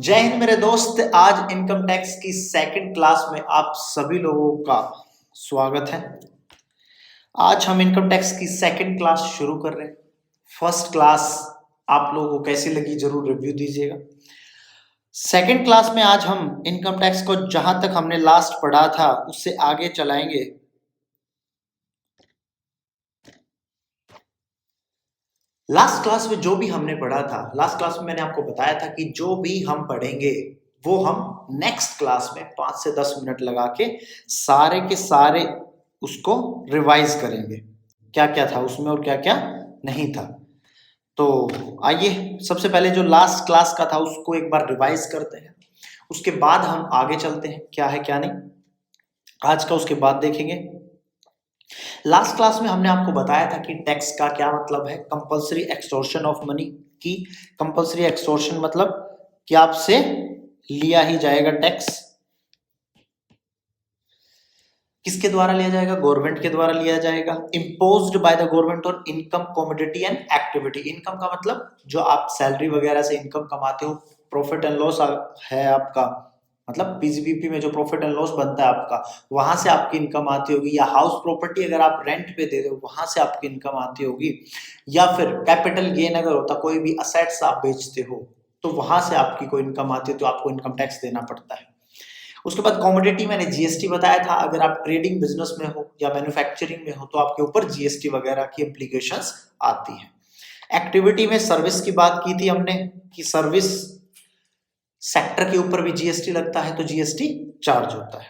जय हिंद मेरे दोस्त। आज इनकम टैक्स की सेकंड क्लास में आप सभी लोगों का स्वागत है। आज हम इनकम टैक्स की सेकंड क्लास शुरू कर रहे हैं। फर्स्ट क्लास आप लोगों को कैसी लगी जरूर रिव्यू दीजिएगा। सेकंड क्लास में आज हम इनकम टैक्स को जहां तक हमने लास्ट पढ़ा था उससे आगे चलाएंगे। लास्ट क्लास में जो भी हमने पढ़ा था, लास्ट क्लास में मैंने आपको बताया था कि जो भी हम पढ़ेंगे वो हम नेक्स्ट क्लास में 5 से 10 मिनट लगा के सारे के सारे उसको रिवाइज करेंगे, क्या क्या था उसमें और क्या क्या नहीं था। तो आइए सबसे पहले जो लास्ट क्लास का था उसको एक बार रिवाइज करते हैं, उसके बाद हम आगे चलते हैं क्या है क्या नहीं आज का, उसके बाद देखेंगे। लास्ट क्लास में हमने आपको बताया था कि टैक्स का क्या मतलब है, कंपल्सरी एक्सटॉर्शन ऑफ मनी की। कंपल्सरी एक्सटॉर्शन मतलब कि आपसे लिया ही जाएगा टैक्स। किसके द्वारा लिया जाएगा? गवर्नमेंट के द्वारा लिया जाएगा। Imposed by the government on income, commodity and activity. Income का मतलब जो आप सैलरी वगैरह से इनकम कमाते हो, प्रॉफिट एंड लॉस है आपका, मतलब पीसीपीपी में जो प्रॉफिट एंड लॉस बनता है आपका, वहां से आपकी इनकम आती होगी। या हाउस प्रॉपर्टी अगर आप रेंट पे दे दो वहां से आपकी इनकम आती होगी। या फिर कैपिटल गेन अगर होता, कोई भी असेट्स आप बेचते हो तो वहां से आपकी कोई इनकम आती है तो आपको इनकम टैक्स देना पड़ता है। उसके बाद कमोडिटी मैंने जीएसटी बताया था। अगर आप ट्रेडिंग बिजनेस में हो या मैन्युफैक्चरिंग में हो तो आपके ऊपर जीएसटी वगैरह की एप्लीकेशंस आती है। एक्टिविटी में सर्विस की बात की थी हमने कि सर्विस सेक्टर के ऊपर भी जीएसटी लगता है तो जीएसटी चार्ज होता है।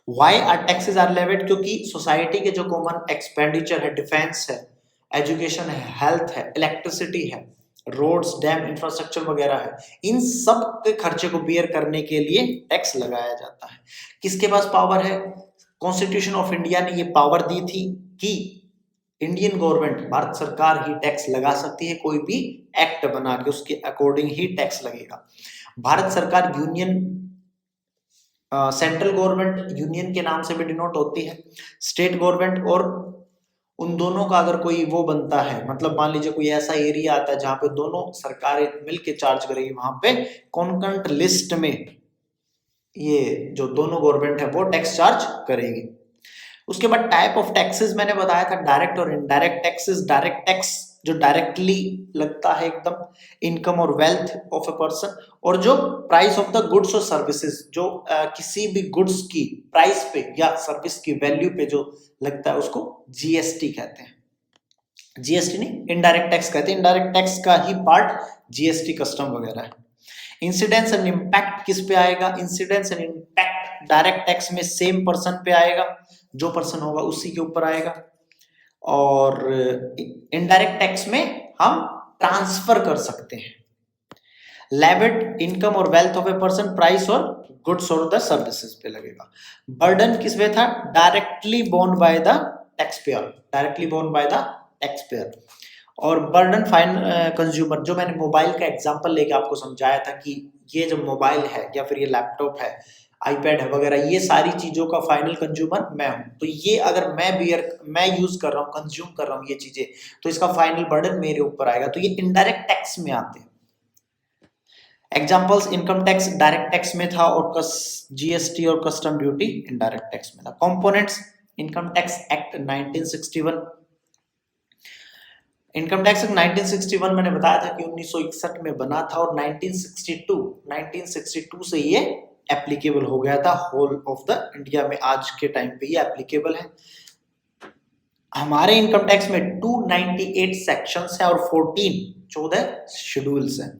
Why are taxes are levied? क्योंकि सोसाइटी के जो कॉमन एक्सपेंडिचर है, डिफेंस है, एजुकेशन है, हेल्थ है, इलेक्ट्रिसिटी है, रोड्स, डैम, इंफ्रास्ट्रक्चर वगैरह है, इन सब के खर्चे को बियर करने के लिए टैक्स लगाया जाता है। किसके पास पावर है? कॉन्स्टिट्यूशन ऑफ इंडिया ने ये पावर दी थी कि इंडियन गवर्नमेंट, भारत सरकार ही टैक्स लगा सकती है। कोई भी एक्ट बना के उसके अकॉर्डिंग ही टैक्स लगेगा। भारत सरकार यूनियन, सेंट्रल गवर्नमेंट यूनियन के नाम से भी डिनोट होती है, स्टेट गवर्नमेंट, और उन दोनों का अगर कोई वो बनता है, मतलब मान लीजिए कोई ऐसा एरिया आता है जहां पे दोनों सरकारें मिलके चार्ज करेगी, वहां पे कॉन्करेंट लिस्ट में ये जो दोनों गवर्नमेंट है वो टैक्स चार्ज करेगी। उसके बाद टाइप ऑफ टैक्सेस मैंने बताया था, डायरेक्ट और इनडायरेक्ट टैक्सेस। डायरेक्ट टैक्स जो डायरेक्टली लगता है एकदम इनकम और वेल्थ ऑफ ए पर्सन, और जो प्राइस ऑफ द गुड्स और सर्विसेज, जो किसी भी गुड्स की प्राइस पे या सर्विस की वैल्यू पे जो लगता है उसको जीएसटी कहते हैं। जीएसटी नहीं, इनडायरेक्ट टैक्स कहते हैं। इनडायरेक्ट टैक्स का ही पार्ट जीएसटी, कस्टम वगैरह है। इंसिडेंस एंड इम्पैक्ट किस पे आएगा? Incidence and impact direct tax में सेम पर्सन पे आएगा, जो पर्सन होगा उसी के ऊपर आएगा। और इनडायरेक्ट टैक्स में हम ट्रांसफर कर सकते हैं। लेविड इनकम और wealth of a person, price और गुड्स और द सर्विसेज पे लगेगा। बर्डन किस पे था? Directly borne by the tax payer, directly borne by the tax payer. और बर्डन फाइन कंज्यूमर, जो मैंने मोबाइल का एग्जांपल लेके आपको समझाया था कि ये जो मोबाइल है या फिर ये लैपटॉप है, आईपैड है वगैरह, ये सारी चीजों का फाइनल कंज्यूमर मैं हूं। तो ये अगर मैं यूज कर रहा हूँ, कंज्यूम कर रहा हूँ ये चीजें, तो इसका फाइनल बर्डन मेरे ऊपर आएगा। तो ये इनडायरेक्ट टैक्स में आते हैं। Examples, income tax direct tax में था और जीएसटी और कस्टम ड्यूटी इनडायरेक्ट टैक्स में था। Components, income tax act 1961। Income tax act 1961 मैंने बताया था कि 1961 में बना था और 1962 से ये एप्लीकेबल हो गया था होल ऑफ द इंडिया में। आज के टाइम पे ये एप्लीकेबल है। हमारे इनकम टैक्स में 298 सेक्शंस है और 14 शेड्यूल्स हैं।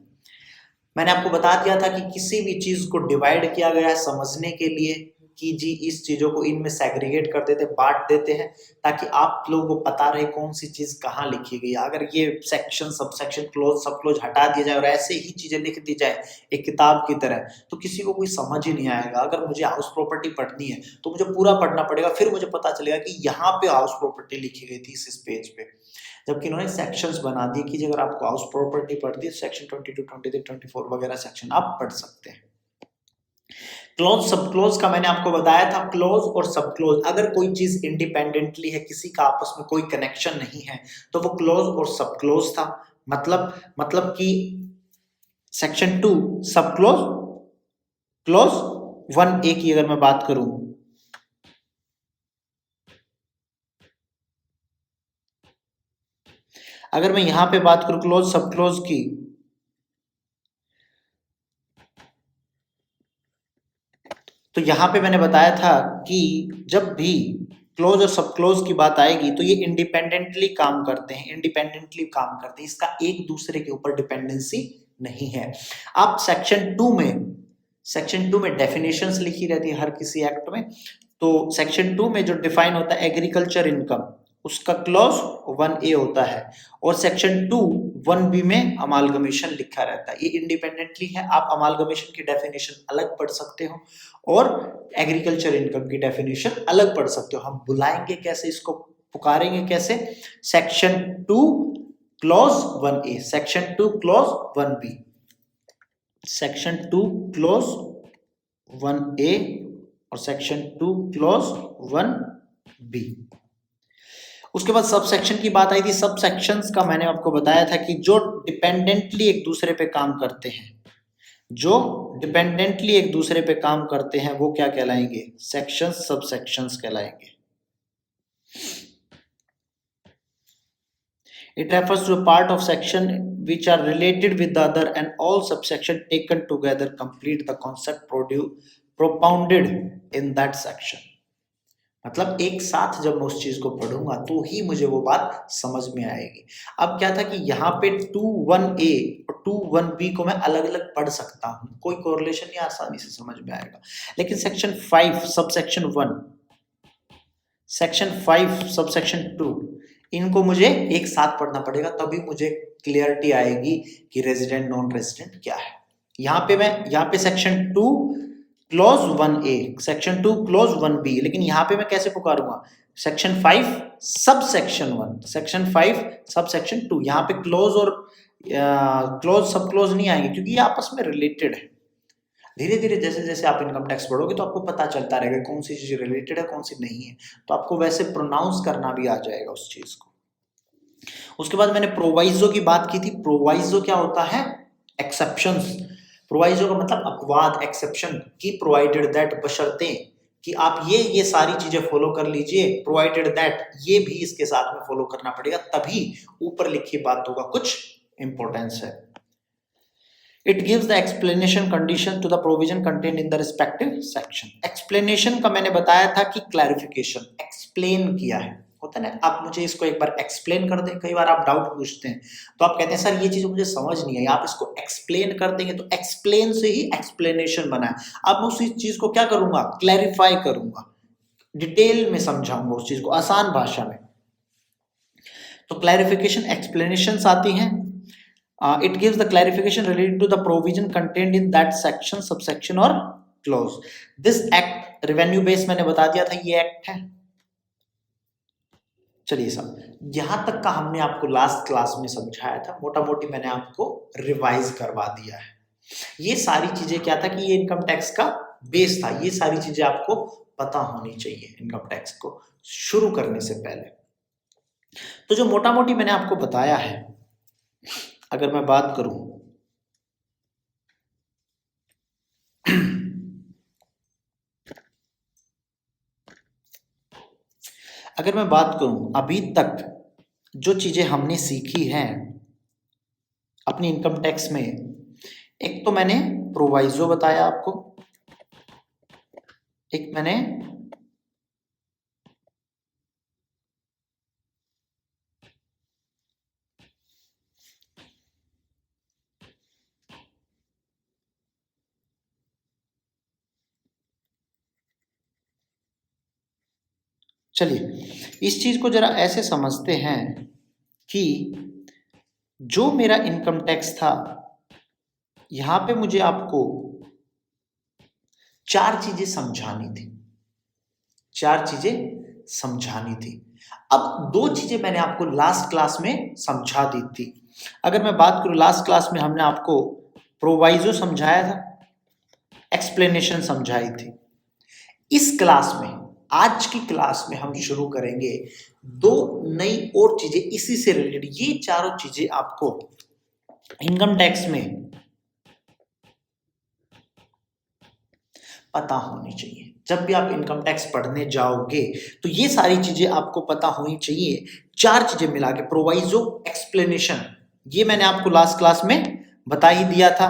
मैंने आपको बता दिया था कि किसी भी चीज को डिवाइड किया गया है समझने के लिए कि जी इस चीजों को इनमें सेग्रीगेट कर देते, बांट देते हैं, ताकि आप लोगों को पता रहे कौन सी चीज कहाँ लिखी गई। अगर ये सेक्शन, सब सेक्शन, क्लोज, सब क्लोज हटा दिया जाए और ऐसे ही चीजें लिख दी जाए एक किताब की तरह, तो किसी को कोई समझ ही नहीं आएगा। अगर मुझे हाउस प्रॉपर्टी पढ़नी है तो मुझे पूरा पढ़ना पड़ेगा, फिर मुझे पता चलेगा कि यहाँ पे हाउस प्रॉपर्टी लिखी गई थी इस पेज पे। जबकि इन्होंने सेक्शंस बना दिए कि अगर आपको हाउस प्रॉपर्टी पढ़ती है सेक्शन 22, 23, 24 वगैरह सेक्शन आप पढ़ सकते हैं। क्लोज, सब क्लोज का मैंने आपको बताया था। क्लोज और सब क्लोज, अगर कोई चीज इंडिपेंडेंटली है, किसी का आपस में कोई कनेक्शन नहीं है, तो वो क्लोज और सब क्लोज था। मतलब कि सेक्शन 2 सब क्लोज क्लॉज 1A की अगर मैं बात करूं, अगर मैं यहां पे बात करूं क्लोज सब क्लोज की, तो यहां पे मैंने बताया था कि जब भी क्लोज और सब क्लोज की बात आएगी तो ये इंडिपेंडेंटली काम करते हैं, इंडिपेंडेंटली काम करते हैं, इसका एक दूसरे के ऊपर डिपेंडेंसी नहीं है। आप सेक्शन 2 में डेफिनेशंस लिखी रहती है हर किसी एक्ट में, तो सेक्शन 2 में जो डिफाइन होता है एग्रीकल्चर इनकम, उसका क्लॉज 1A होता है, और सेक्शन 2 1B में अमालगमेशन लिखा रहता है। ये इंडिपेंडेंटली है, आप अमालगमेशन की डेफिनेशन अलग पढ़ सकते हो और एग्रीकल्चर इनकम की डेफिनेशन अलग पढ़ सकते हो। हम बुलाएंगे कैसे, इसको पुकारेंगे कैसे, section 2 clause 1A, section 2 clause 1B, section 2 clause 1A और सेक्शन 2 क्लॉज 1B। उसके बाद सब सेक्शन की बात आई थी। सब सेक्शंस का मैंने आपको बताया था कि जो डिपेंडेंटली एक दूसरे पे काम करते हैं, जो डिपेंडेंटली एक दूसरे पे काम करते हैं वो क्या कहलाएंगे, सेक्शंस, सब सेक्शंस कहलाएंगे। It refers to a part of section which are related with the other and all subsection taken together complete the concept propounded in that section। मतलब एक साथ जब मैं उस चीज को पढ़ूंगा तो ही मुझे वो बात समझ में आएगी। अब क्या था कि यहाँ पे 2(1)A और 2(1)B को मैं अलग अलग पढ़ सकता हूँ, कोई कोरिलेशन नहीं, आसानी से समझ में आएगा। लेकिन section 5 sub section 1, section 5 sub section 2, इनको मुझे एक साथ पढ़ना पड़ेगा, तभी मुझे क्लियरिटी आएगी कि रेजिडेंट नॉन रेजिडेंट क्या है। यहाँ पे section 2 clause 1A, section 2 clause 1B, लेकिन यहाँ पे मैं कैसे पुकारूंगा, section 5 sub section 1, section 5 sub section 2। यहाँ पे क्लोज और क्लोज सब क्लोज नहीं आएंगे क्योंकि ये आपस में रिलेटेड है। धीरे धीरे जैसे जैसे आप इनकम टैक्स पढ़ोगे तो आपको पता चलता रहेगा कौन सी चीज रिलेटेड है, कौन सी नहीं है, तो आपको वैसे प्रोनाउंस करना भी आ जाएगा उस चीज को। उसके बाद मैंने प्रोवाइजो की बात की थी। प्रोवाइजो क्या होता है, एक्सेप्शंस। प्रोवाइजो का मतलब अपवाद, एक्सेप्शन, की प्रोवाइडेड दैट, बशर्ते कि आप ये सारी चीजें फॉलो कर लीजिए, प्रोवाइडेड दैट ये भी इसके साथ में फॉलो करना पड़ेगा, तभी ऊपर लिखी बातों का कुछ इंपॉर्टेंस है। It gives the explanation condition to the provision contained in the respective section। explanation का मैंने बताया था कि clarification, explain किया है, होता है ना, आप मुझे इसको एक बार explain कर दें। कई बार आप डाउट पूछते हैं तो आप कहते हैं सर ये चीज मुझे समझ नहीं आई, आप इसको explain कर देंगे, तो explain से ही explanation बना है। अब मैं उसी चीज को क्या करूंगा, clarify करूंगा, डिटेल में समझाऊंगा उस चीज को आसान भाषा में। तो clarification, explanations आती हैं। It gives the clarification related to the provision contained in that section, subsection और clause। This act revenue based मैंने बता दिया था, ये एक्ट है। चलिए साहब, यहां तक का हमने आपको लास्ट क्लास में समझाया था, मोटा मोटी मैंने आपको रिवाइज करवा दिया है। ये सारी चीजें क्या था कि ये इनकम टैक्स का बेस था, ये सारी चीजें आपको पता होनी चाहिए इनकम टैक्स को शुरू करने से पहले। तो जो मोटा मोटी मैंने आपको बताया है, अगर मैं बात करूं अगर मैं बात करूं अभी तक जो चीजें हमने सीखी हैं अपनी इनकम टैक्स में, एक तो मैंने प्रोवाइजो बताया आपको, एक मैंने चलिए इस चीज को जरा ऐसे समझते हैं कि जो मेरा इनकम टैक्स था, यहां पे मुझे आपको 4 चीजें समझानी थी, 4 चीजें समझानी थी। अब 2 चीजें मैंने आपको लास्ट क्लास में समझा दी थी। अगर मैं बात करूं लास्ट क्लास में हमने आपको प्रोवाइजो समझाया था, एक्सप्लेनेशन समझाई थी। इस क्लास में, आज की क्लास में हम शुरू करेंगे 2 नई और चीजें इसी से रिलेटेड। ये चारों चीजें आपको इनकम टैक्स में पता होनी चाहिए। जब भी आप इनकम टैक्स पढ़ने जाओगे तो ये सारी चीजें आपको पता होनी चाहिए। 4 चीजें मिला के, प्रोवाइजो, एक्सप्लेनेशन, ये मैंने आपको लास्ट क्लास में बता ही दिया था।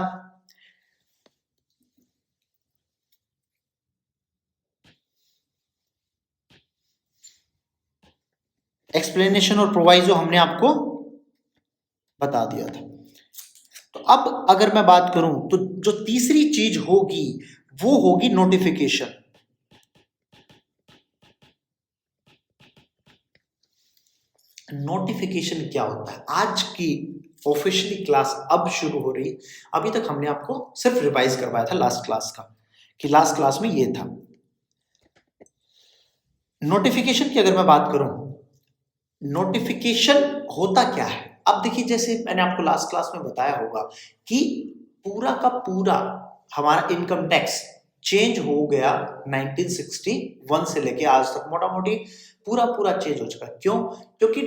एक्सप्लेनेशन और प्रोवाइजो हमने आपको बता दिया था। तो अब अगर मैं बात करूं तो जो तीसरी चीज होगी वो होगी नोटिफिकेशन। नोटिफिकेशन क्या होता है? आज की ऑफिशियली क्लास अब शुरू हो रही, अभी तक हमने आपको सिर्फ रिवाइज करवाया था लास्ट क्लास का, कि लास्ट क्लास में ये था। नोटिफिकेशन की अगर मैं बात करूं, नोटिफिकेशन होता क्या है? अब देखिए, जैसे मैंने आपको लास्ट क्लास में बताया होगा कि पूरा का पूरा हमारा इनकम टैक्स चेंज हो गया 1961 से लेके आज तक, मोटा मोटी पूरा पूरा चेंज हो चुका है। क्यों? क्योंकि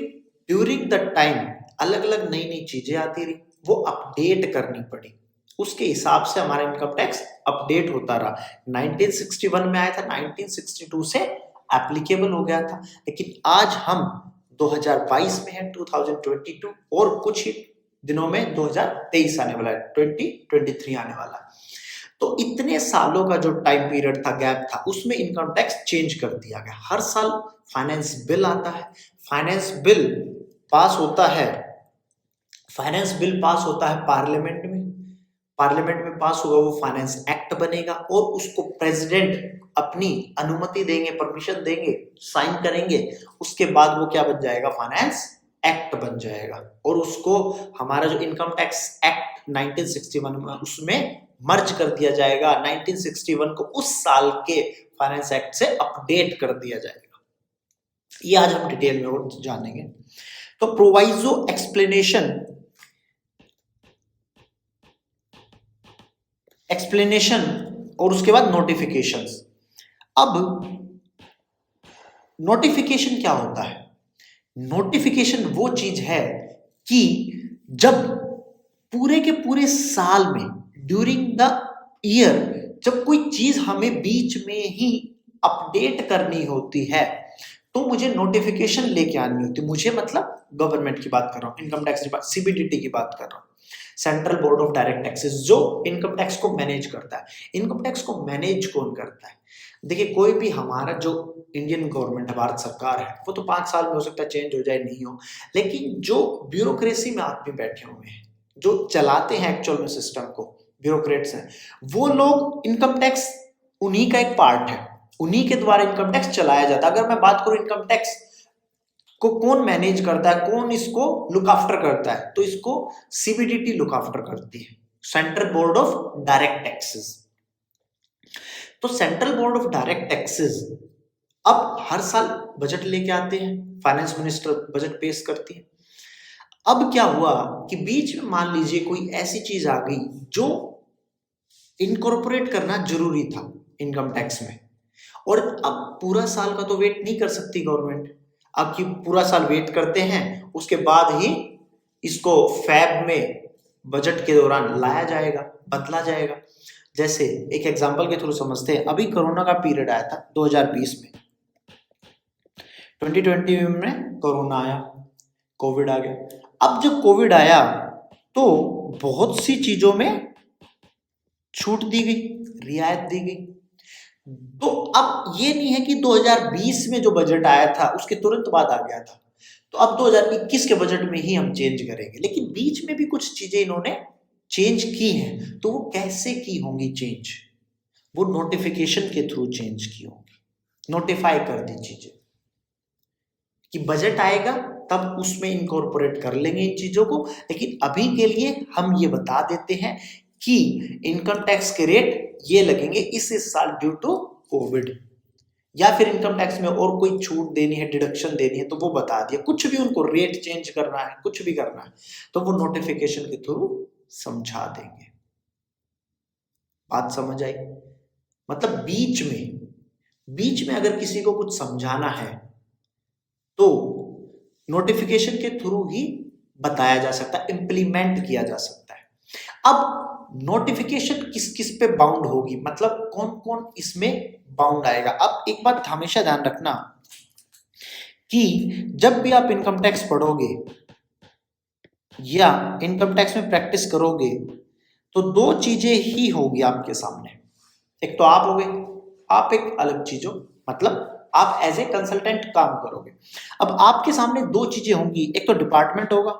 ड्यूरिंग द टाइम अलग अलग नई नई चीजें आती रही, वो अपडेट करनी पड़ी, उसके हिसाब से हमारा इनकम टैक्स अपडेट होता रहा। 1961 में आया था, 1962 से एप्लीकेबल हो गया था, लेकिन आज हम 2022 में है, 2022, और कुछ ही दिनों में 2023 आने वाला है, 2023 आने वाला है। तो इतने सालों का जो टाइम पीरियड था, गैप था, उसमें इनकम टैक्स चेंज कर दिया गया। हर साल फाइनेंस बिल आता है, फाइनेंस बिल पास होता है, फाइनेंस बिल पास होता है पार्लियामेंट में, पार्लियामेंट में पास होगा वो फाइनेंस एक्ट बनेगा, और उसको प्रेसिडेंट अपनी अनुमति देंगे, परमिशन देंगे, साइन करेंगे, उसके बाद वो क्या बन जाएगा? फाइनेंस एक्ट बन जाएगा। और उसको हमारा जो इनकम टैक्स एक्ट 1961 में, उसमें मर्ज कर दिया जाएगा। 1961 को उस साल के फाइनेंस एक्ट से अपडेट कर दिया जाएगा। ये आज हम डिटेल में और जानेंगे। तो प्रोवाइजो, एक्सप्लेनेशन और उसके बाद नोटिफिकेशंस। अब नोटिफिकेशन क्या होता है? नोटिफिकेशन वो चीज है कि जब पूरे के पूरे साल में, ड्यूरिंग द ईयर, जब कोई चीज हमें बीच में ही अपडेट करनी होती है तो मुझे नोटिफिकेशन लेके आनी होती है। मुझे मतलब गवर्नमेंट की बात कर रहा हूं, इनकम टैक्स डिपार्टमेंट, सीबीडीटी की बात कर रहा हूं, central board of direct taxes, जो इनकम टैक्स को मैनेज करता है। इनकम टैक्स को मैनेज कौन करता है? देखिए, कोई भी हमारा जो इंडियन गवर्नमेंट है, भारत सरकार है, वो तो 5 साल में हो सकता है चेंज हो जाए, नहीं हो, लेकिन जो ब्यूरोक्रेसी में आदमी बैठे हुए हैं, जो चलाते हैं एक्चुअल में सिस्टम को, ब्यूरोक्रेट्स हैं, वो लोग, इनकम टैक्स उन्हीं का एक पार्ट है, उन्हीं के द्वारा इनकम टैक्स चलाया जाता है। अगर मैं बात करूं इनकम टैक्स को कौन मैनेज करता है, कौन इसको लुक आफ्टर करता है, तो इसको सीबीडीटी लुक आफ्टर करती है, central board of direct taxes. तो central board of direct taxes अब हर साल बजट लेके आते हैं, फाइनेंस मिनिस्टर बजट पेश करती है। अब क्या हुआ कि बीच में मान लीजिए कोई ऐसी चीज आ गई जो इनकॉर्पोरेट करना जरूरी था इनकम टैक्स में, और अब पूरा साल का तो वेट नहीं कर सकती गवर्नमेंट। अब कि पूरा साल वेट करते हैं, उसके बाद ही इसको फैब में बजट के दौरान लाया जाएगा, बदला जाएगा। जैसे एक एग्जांपल के थ्रू समझते हैं, अभी कोरोना का पीरियड आया था 2020 में, 2020 में कोरोना आया, कोविड आ गया। अब जब कोविड आया तो बहुत सी चीजों में छूट दी गई, रियायत दी गई। तो अब ये नहीं है कि 2020 में जो बजट आया था उसके तुरंत बाद आ गया था, तो अब 2021 के बजट में ही हम चेंज करेंगे, लेकिन बीच में भी कुछ चीजें इन्होंने चेंज की हैं। तो वो कैसे की होंगी चेंज? वो नोटिफिकेशन के थ्रू चेंज की होंगी, नोटिफाई कर दी चीजें कि बजट आएगा तब उसमें इनकॉर्पोरेट कर लेंगे इन चीजों को। लेकिन अभी के लिए हम ये बता देते हैं कि इनकम टैक्स के रेट ये लगेंगे इस साल ड्यू टू कोविड, या फिर इनकम टैक्स में और कोई छूट देनी है, डिडक्शन देनी है, तो वो बता दिया। कुछ भी उनको रेट चेंज करना है, कुछ भी करना है, तो वो नोटिफिकेशन के थ्रू समझा देंगे। बात समझ आई? मतलब बीच में अगर किसी को कुछ समझाना है तो नोटिफिकेशन के थ्रू ही बताया जा सकता है, इंप्लीमेंट किया जा सकता है। अब नोटिफिकेशन किस किस पे बाउंड होगी, मतलब कौन कौन इसमें बाउंड आएगा। अब एक बात हमेशा ध्यान रखना कि जब भी आप इनकम टैक्स पढ़ोगे या इनकम टैक्स में प्रैक्टिस करोगे तो दो चीजें ही होगी आपके सामने। एक तो आप होगे, आप एक अलग चीज हो, मतलब आप एज ए कंसल्टेंट काम करोगे। अब आपके सामने दो चीजें होंगी, एक तो डिपार्टमेंट होगा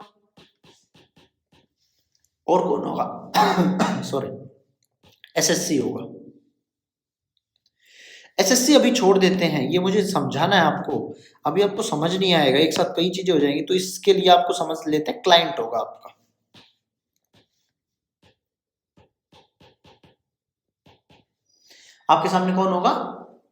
और कौन होगा सॉरी, एसएससी होगा। एसएससी अभी छोड़ देते हैं, ये मुझे समझाना है आपको, अभी आपको समझ नहीं आएगा, एक साथ कई चीजें हो जाएंगी, तो इसके लिए आपको समझ लेते हैं। क्लाइंट होगा आपका, आपके सामने कौन होगा,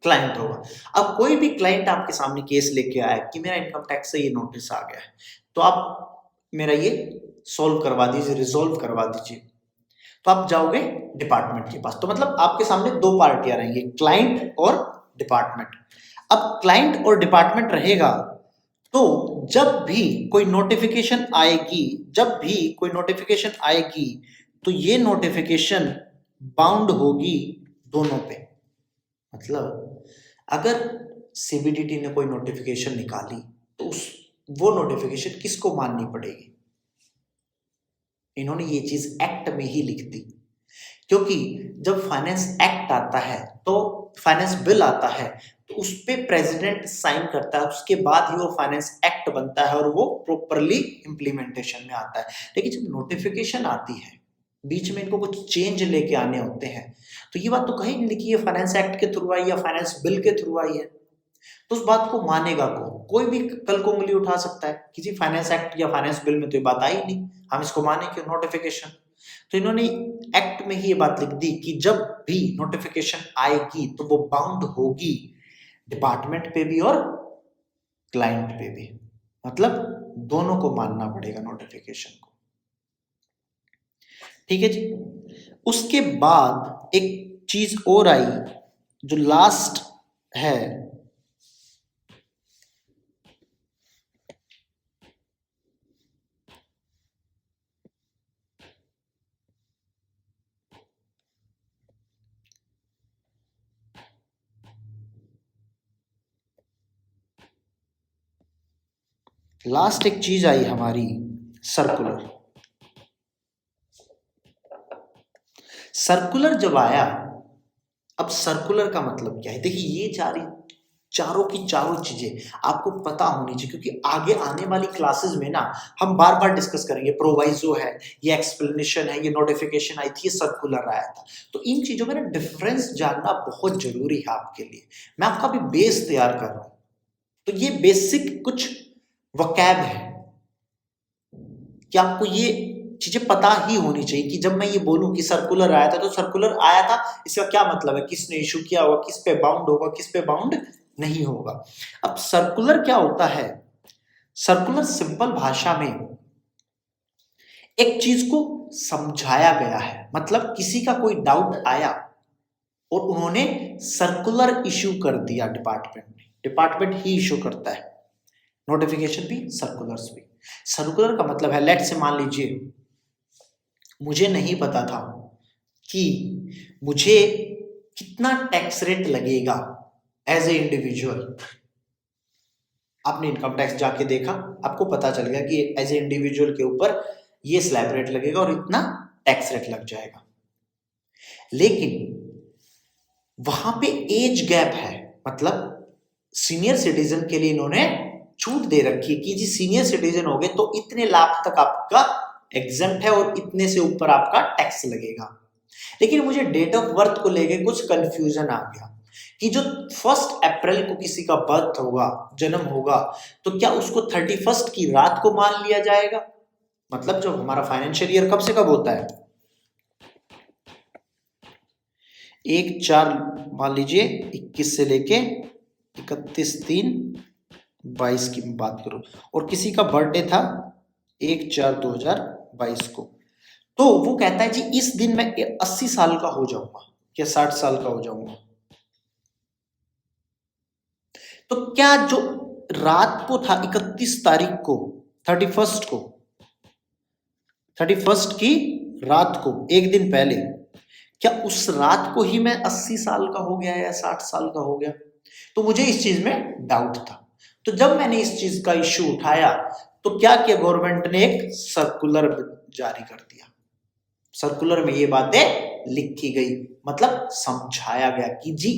क्लाइंट होगा। अब कोई भी क्लाइंट आपके सामने केस लेके आया कि मेरा इनकम टैक्स से ये नोटिस आ गया है, तो आप मेरा ये सॉल्व करवा दीजिए, रिजोल्व करवा दीजिए। तो आप जाओगे डिपार्टमेंट के पास, तो मतलब आपके सामने दो पार्टियां रहेंगी, क्लाइंट और डिपार्टमेंट। अब क्लाइंट और डिपार्टमेंट रहेगा तो जब भी कोई नोटिफिकेशन आएगी, जब भी कोई नोटिफिकेशन आएगी तो ये नोटिफिकेशन बाउंड होगी दोनों पे। मतलब अगर सीबीडीटी ने कोई नोटिफिकेशन निकाली तो वो नोटिफिकेशन किसको माननी पड़ेगी, इन्होंने ये चीज एक्ट में ही लिख दी, क्योंकि जब फाइनेंस एक्ट आता है तो फाइनेंस बिल आता है तो उस पे प्रेसिडेंट साइन करता है, उसके बाद ही वो फाइनेंस एक्ट बनता है और वो प्रॉपरली इंप्लीमेंटेशन में आता है। लेकिन जब नोटिफिकेशन आती है, बीच में इनको कुछ चेंज लेके आने होते हैं, तो ये बात तो कहीं नहीं लिखी है फाइनेंस एक्ट के थ्रू आई या फाइनेंस बिल के थ्रू आई है, तो उस बात को मानेगा कौन। कोई भी कल को उंगली उठा सकता है, किसी फाइनेंस एक्ट या फाइनेंस बिल में तो ये बात आई नहीं, हम इसको माने क्यों नोटिफिकेशन। तो इन्होंने एक्ट में ही ये बात लिख दी कि जब भी नोटिफिकेशन आएगी तो वो बाउंड होगी डिपार्टमेंट पे भी और क्लाइंट पे भी, मतलब दोनों को मानना पड़ेगा नोटिफिकेशन को। ठीक है जी। उसके बाद एक चीज और आई जो लास्ट है, लास्ट एक चीज आई हमारी, सर्कुलर। सर्कुलर जब आया, अब सर्कुलर का मतलब क्या है, देखिए ये चारों की चारों चीजें आपको पता होनी चाहिए, क्योंकि आगे आने वाली क्लासेस में ना हम बार बार डिस्कस करेंगे। प्रोवाइजो है, ये एक्सप्लेनेशन है, ये नोटिफिकेशन आई थी, ये सर्कुलर आया था, तो इन चीजों में ना डिफरेंस जानना बहुत जरूरी है आपके लिए। मैं आपका भी बेस तैयार कर रहा हूं, तो ये बेसिक कुछ वकैब है कि आपको ये चीजें पता ही होनी चाहिए कि जब मैं ये बोलूं कि सर्कुलर आया था, तो सर्कुलर आया था इसका क्या मतलब है, किसने इशू किया होगा, किस पे बाउंड होगा, किस पे बाउंड नहीं होगा। अब सर्कुलर क्या होता है, सर्कुलर सिंपल भाषा में एक चीज को समझाया गया है, मतलब किसी का कोई डाउट आया और उन्होंने सर्कुलर इशू कर दिया डिपार्टमेंट में, डिपार्टमेंट ही इशू करता है नोटिफिकेशन भी, सर्कुलर्स भी। सर्कुलर का मतलब है, लेट से मान लीजिए मुझे नहीं पता था कि मुझे कितना टैक्स रेट लगेगा एज ए इंडिविजुअल। आपने इनकम टैक्स जाके देखा, आपको पता चल गया कि एज ए इंडिविजुअल के ऊपर ये स्लैब रेट लगेगा और इतना टैक्स रेट लग जाएगा। लेकिन वहां पे एज गैप है, मतलब सीनियर सिटीजन के लिए इन्होंने छूट दे रखी है कि जी सीनियर सिटीजन हो गए तो इतने लाख तक आपका एग्जम्प्ट है और इतने से ऊपर आपका टैक्स लगेगा। लेकिन मुझे डेट ऑफ बर्थ को लेके कुछ कंफ्यूजन आ गया कि जो 1 अप्रैल को किसी का बर्थ होगा, जन्म होगा, तो क्या उसको 31 की रात को मान लिया जाएगा, मतलब जो हमारा फाइनेंशियल ईयर कब से कब होता है, 1/4 मान लीजिए 21 से लेके 31/3/22 की बात करूं, और किसी का बर्थडे था 1/4/2022 को, तो वो कहता है जी इस दिन मैं 80 साल का हो जाऊंगा या 60 साल का हो जाऊंगा। तो क्या जो रात को था 31 तारीख को, 31 की रात को, एक दिन पहले, क्या उस रात को ही मैं 80 साल का हो गया या 60 साल का हो गया? तो मुझे इस चीज में डाउट था। तो जब मैंने इस चीज का इश्यू उठाया तो क्या किया गवर्नमेंट ने, एक सर्कुलर जारी कर दिया। सर्कुलर में ये बातें लिखी गई, मतलब समझाया गया कि जी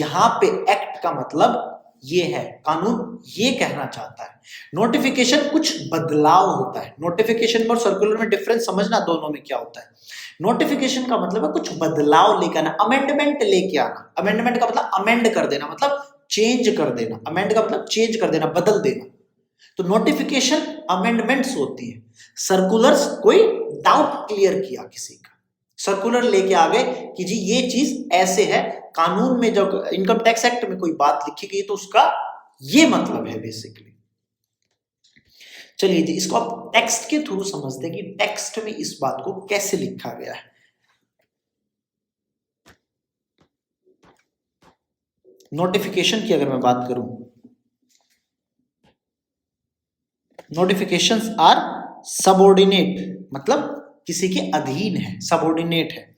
यहां पे एक्ट का मतलब ये है, कानून ये कहना चाहता है। नोटिफिकेशन कुछ बदलाव होता है, नोटिफिकेशन में और सर्कुलर में डिफरेंस समझना दोनों में क्या होता है। नोटिफिकेशन का मतलब है कुछ बदलाव लेकर आना, अमेंडमेंट लेके आना। अमेंडमेंट का मतलब अमेंड कर देना, मतलब चेंज कर देना। अमेंड का मतलब चेंज कर देना, बदल देना। तो नोटिफिकेशन अमेंडमेंट्स होती है, सर्कुलर्स कोई डाउट क्लियर किया किसी का, सर्कुलर लेके आ गए कि जी ये चीज ऐसे है। कानून में जब इनकम टैक्स एक्ट में कोई बात लिखी गई तो उसका ये मतलब है बेसिकली। चलिए जी, इसको आप टेक्स्ट के थ्रू समझते हैं कि टेक्स्ट में इस बात को कैसे लिखा गया है। नोटिफिकेशन की अगर मैं बात करूं, नोटिफिकेशंस आर सबऑर्डिनेट, मतलब किसी के अधीन है, सबऑर्डिनेट है।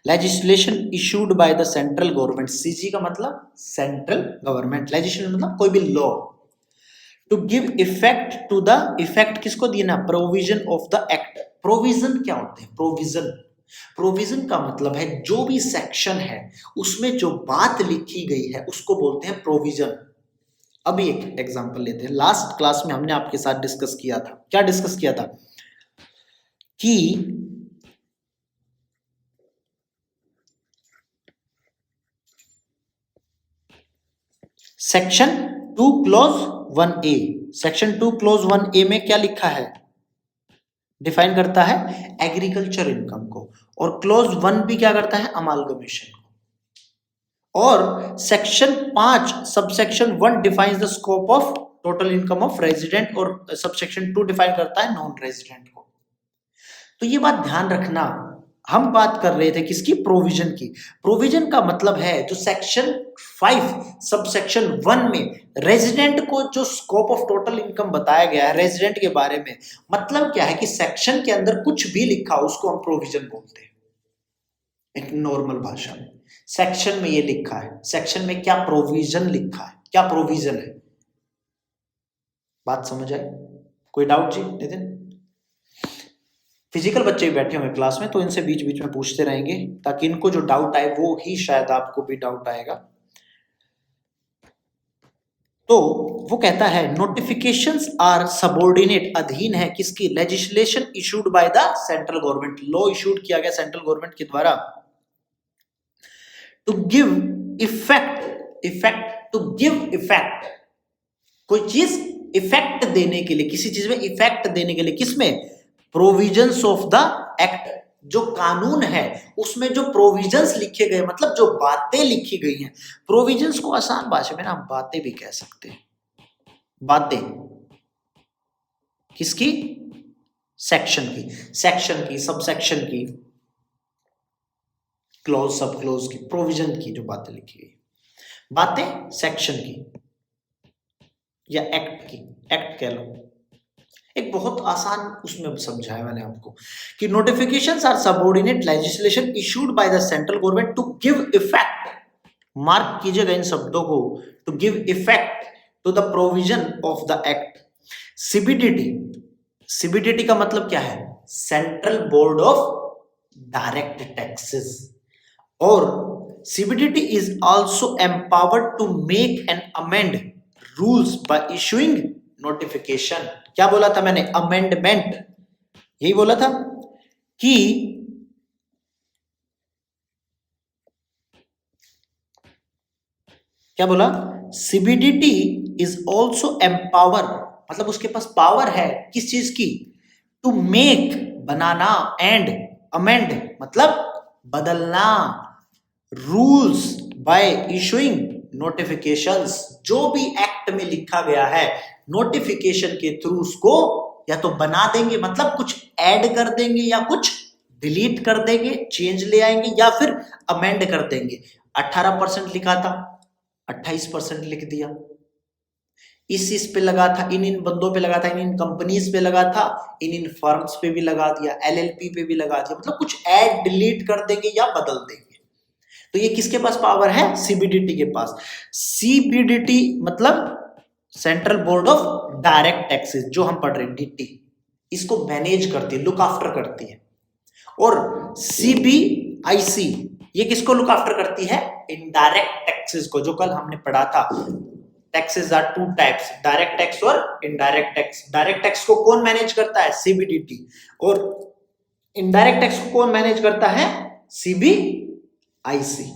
Legislation issued by the central government, CG का मतलब सेंट्रल गवर्नमेंट, लेजिस्लेशन मतलब कोई भी law. To give effect to the, effect किसको देना, provision of the act. Provision क्या होते हैं, प्रोविजन, प्रोविजन का मतलब है जो भी सेक्शन है उसमें जो बात लिखी गई है उसको बोलते हैं प्रोविजन। अभी एक एग्जांपल लेते हैं, लास्ट क्लास में हमने आपके साथ डिस्कस किया था, क्या डिस्कस किया था कि section 2 clause 1A, section 2 clause 1A में क्या लिखा है, डिफाइन करता है एग्रीकल्चर इनकम को, और क्लॉज 1B क्या करता है, अमालगमेशन को। और section 5 subsection 1 defines the scope of total income of resident, और सबसेक्शन 2 डिफाइन करता है नॉन रेजिडेंट को। तो ये बात ध्यान रखना, हम बात कर रहे थे किसकी, प्रोविजन की। प्रोविजन का मतलब है जो सेक्शन 5 सबसेक्शन 1 में रेजिडेंट को जो स्कोप ऑफ टोटल इनकम बताया गया है रेजिडेंट के बारे में, मतलब क्या है कि सेक्शन के अंदर कुछ भी लिखा उसको हम प्रोविजन बोलते हैं। एक नॉर्मल भाषा में सेक्शन में ये लिखा है, सेक्शन में क्या प्रोविजन लिखा है, क्या प्रोविजन है, बात समझ आई? कोई डाउट जी नितिन? फिजिकल बच्चे भी बैठे हुए क्लास में तो इनसे बीच बीच में पूछते रहेंगे ताकि इनको जो डाउट आए वो ही शायद आपको भी डाउट आएगा। तो वो कहता है नोटिफिकेशंस आर सबऑर्डिनेट, अधीन है किसकी, legislation issued by the central government, law issued किया गया सेंट्रल गवर्नमेंट के द्वारा। To give effect, effect, to give effect, कोई चीज इफेक्ट देने के लिए, किसी चीज में इफेक्ट देने के लिए, किसमें, प्रोविजंस ऑफ द एक्ट, जो कानून है उसमें जो प्रोविजंस लिखे गए, मतलब जो बातें लिखी गई हैं। प्रोविजंस को आसान भाषा में ना बातें भी कह सकते हैं। बातें किसकी, सेक्शन की, सेक्शन की, सब सेक्शन की, क्लॉज सब क्लॉज की, प्रोविजन की जो बातें लिखी गई, बातें सेक्शन की या एक्ट की, एक्ट कह लो। एक बहुत आसान उसमें समझाया मैंने आपको कि notifications are subordinate legislation issued by the central government to give effect, mark कीजिएगा इन शब्दों को, to give effect to the provision of the act. CBDT, CBDT का मतलब क्या है, central board of direct taxes, और CBDT is also empowered to make and amend rules by issuing notification। क्या बोला था मैंने, अमेंडमेंट, यही बोला था कि क्या बोला, CBDT is also empower, मतलब उसके पास पावर है किस चीज की, टू मेक बनाना, एंड अमेंड मतलब बदलना, रूल्स बाय इशूइंग नोटिफिकेशंस, जो भी एक्ट में लिखा गया है नोटिफिकेशन के थ्रू उसको या तो बना देंगे, मतलब कुछ ऐड कर देंगे या कुछ डिलीट कर देंगे, चेंज ले आएंगे, या फिर अमेंड कर देंगे। 18% लिखा था 28% लिख दिया, इस पे लगा था, इन बंदों पे लगा था, इन कंपनीज पे लगा था, इन फर्म्स पे भी लगा दिया, एलएलपी पे भी लगा दिया, मतलब कुछ ऐड डिलीट कर देंगे या बदल देंगे। तो ये किसके पास पावर है? सीबीडीटी के पास। सीबीडीटी मतलब central board of direct taxes, जो हम पढ़ रहे हैं डीटी, इसको मैनेज करती है, लुक आफ्टर करती है। और सीबीआईसी ये किसको लुक आफ्टर करती है? इनडायरेक्ट टैक्सेस को, जो कल हमने पढ़ा था। Taxes are two types, direct tax और इनडायरेक्ट टैक्स। डायरेक्ट टैक्स को कौन मैनेज करता है? सीबीडीटी। और इनडायरेक्ट टैक्स को कौन मैनेज करता है? सीबीआईसी।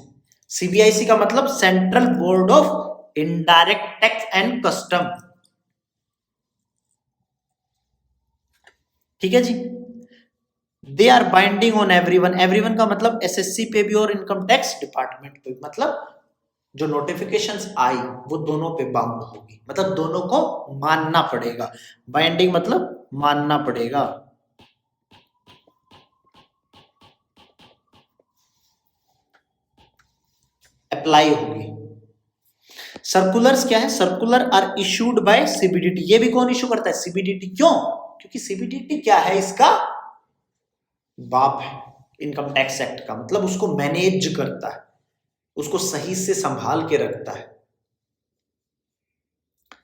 सीबीआईसी का मतलब central board of indirect tax and custom. ठीक है जी। They are binding on everyone. Everyone का मतलब एसएससी पे भी और इनकम टैक्स डिपार्टमेंट पे, मतलब जो नोटिफिकेशंस आई वो दोनों पे बाउंड होगी, मतलब दोनों को मानना पड़ेगा। बाइंडिंग मतलब मानना पड़ेगा। अप्लाई होगी। सर्कुलर्स क्या है? Circular are issued by CBDT. ये भी कौन इशू करता है? सीबीडीटी। क्यों? क्योंकि सीबीडीटी क्या है? इसका बाप है इनकम टैक्स एक्ट का, मतलब उसको मैनेज करता है, उसको सही से संभाल के रखता है।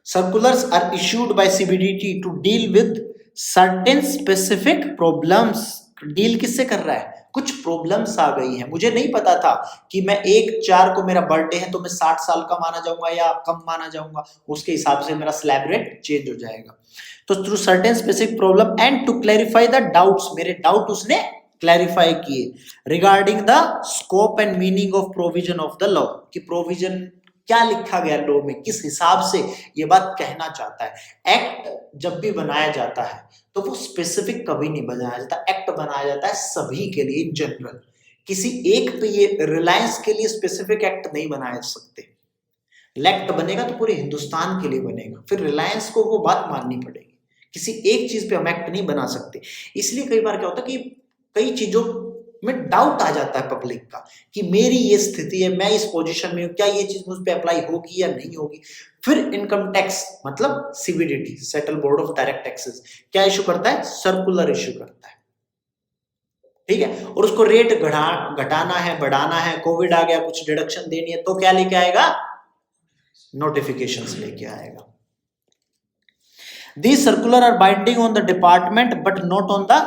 Circulars are issued by CBDT to deal with certain specific problems. Deal किससे कर रहा है? कुछ प्रॉब्लम्स आ गई हैं, मुझे नहीं पता था कि मैं 1/4 को मेरा बर्थडे है तो मैं 60 साल का माना जाऊंगा या कम माना जाऊंगा, उसके हिसाब से मेरा स्लैब रेट चेंज हो जाएगा। तो through certain specific problem and to clarify the doubts, मेरे डाउट उसने क्लैरिफाई किए regarding the scope and meaning of provision of the law, कि प्रोविजन क्या लिखा गया लॉ में, किस हिसाब से ये बात कहना चाहता है। एक्ट जब भी बनाया जाता है तो वो स्पेसिफिक कभी नहीं बनाया जाता, एक्ट बनाया जाता है सभी के लिए इन जनरल। किसी एक पे ये रिलायंस के लिए स्पेसिफिक एक्ट नहीं बनाए सकते। एक्ट बनेगा तो पूरे हिंदुस्तान के लिए बनेगा, फिर रिलायंस को वो बात माननी पड़ेगी। किसी एक चीज पे हम एक्ट नहीं बना सकते। इसलिए कई बार क्या होता है कि कई चीजों में डाउट आ जाता है पब्लिक का कि मेरी ये स्थिति है, मैं इस पोजीशन में हूं, क्या ये चीज मुझ पे अप्लाई होगी या नहीं होगी। फिर इनकम टैक्स मतलब CBDT, central board of direct taxes, क्या इशू करता है? सर्कुलर इशू करता है। ठीक है। और उसको रेट घटाना है, बढ़ाना है, कोविड आ गया, कुछ डिडक्शन देनी है, तो क्या लेके आएगा? नोटिफिकेशंस लेके आएगा। These circular are binding on the department but not on the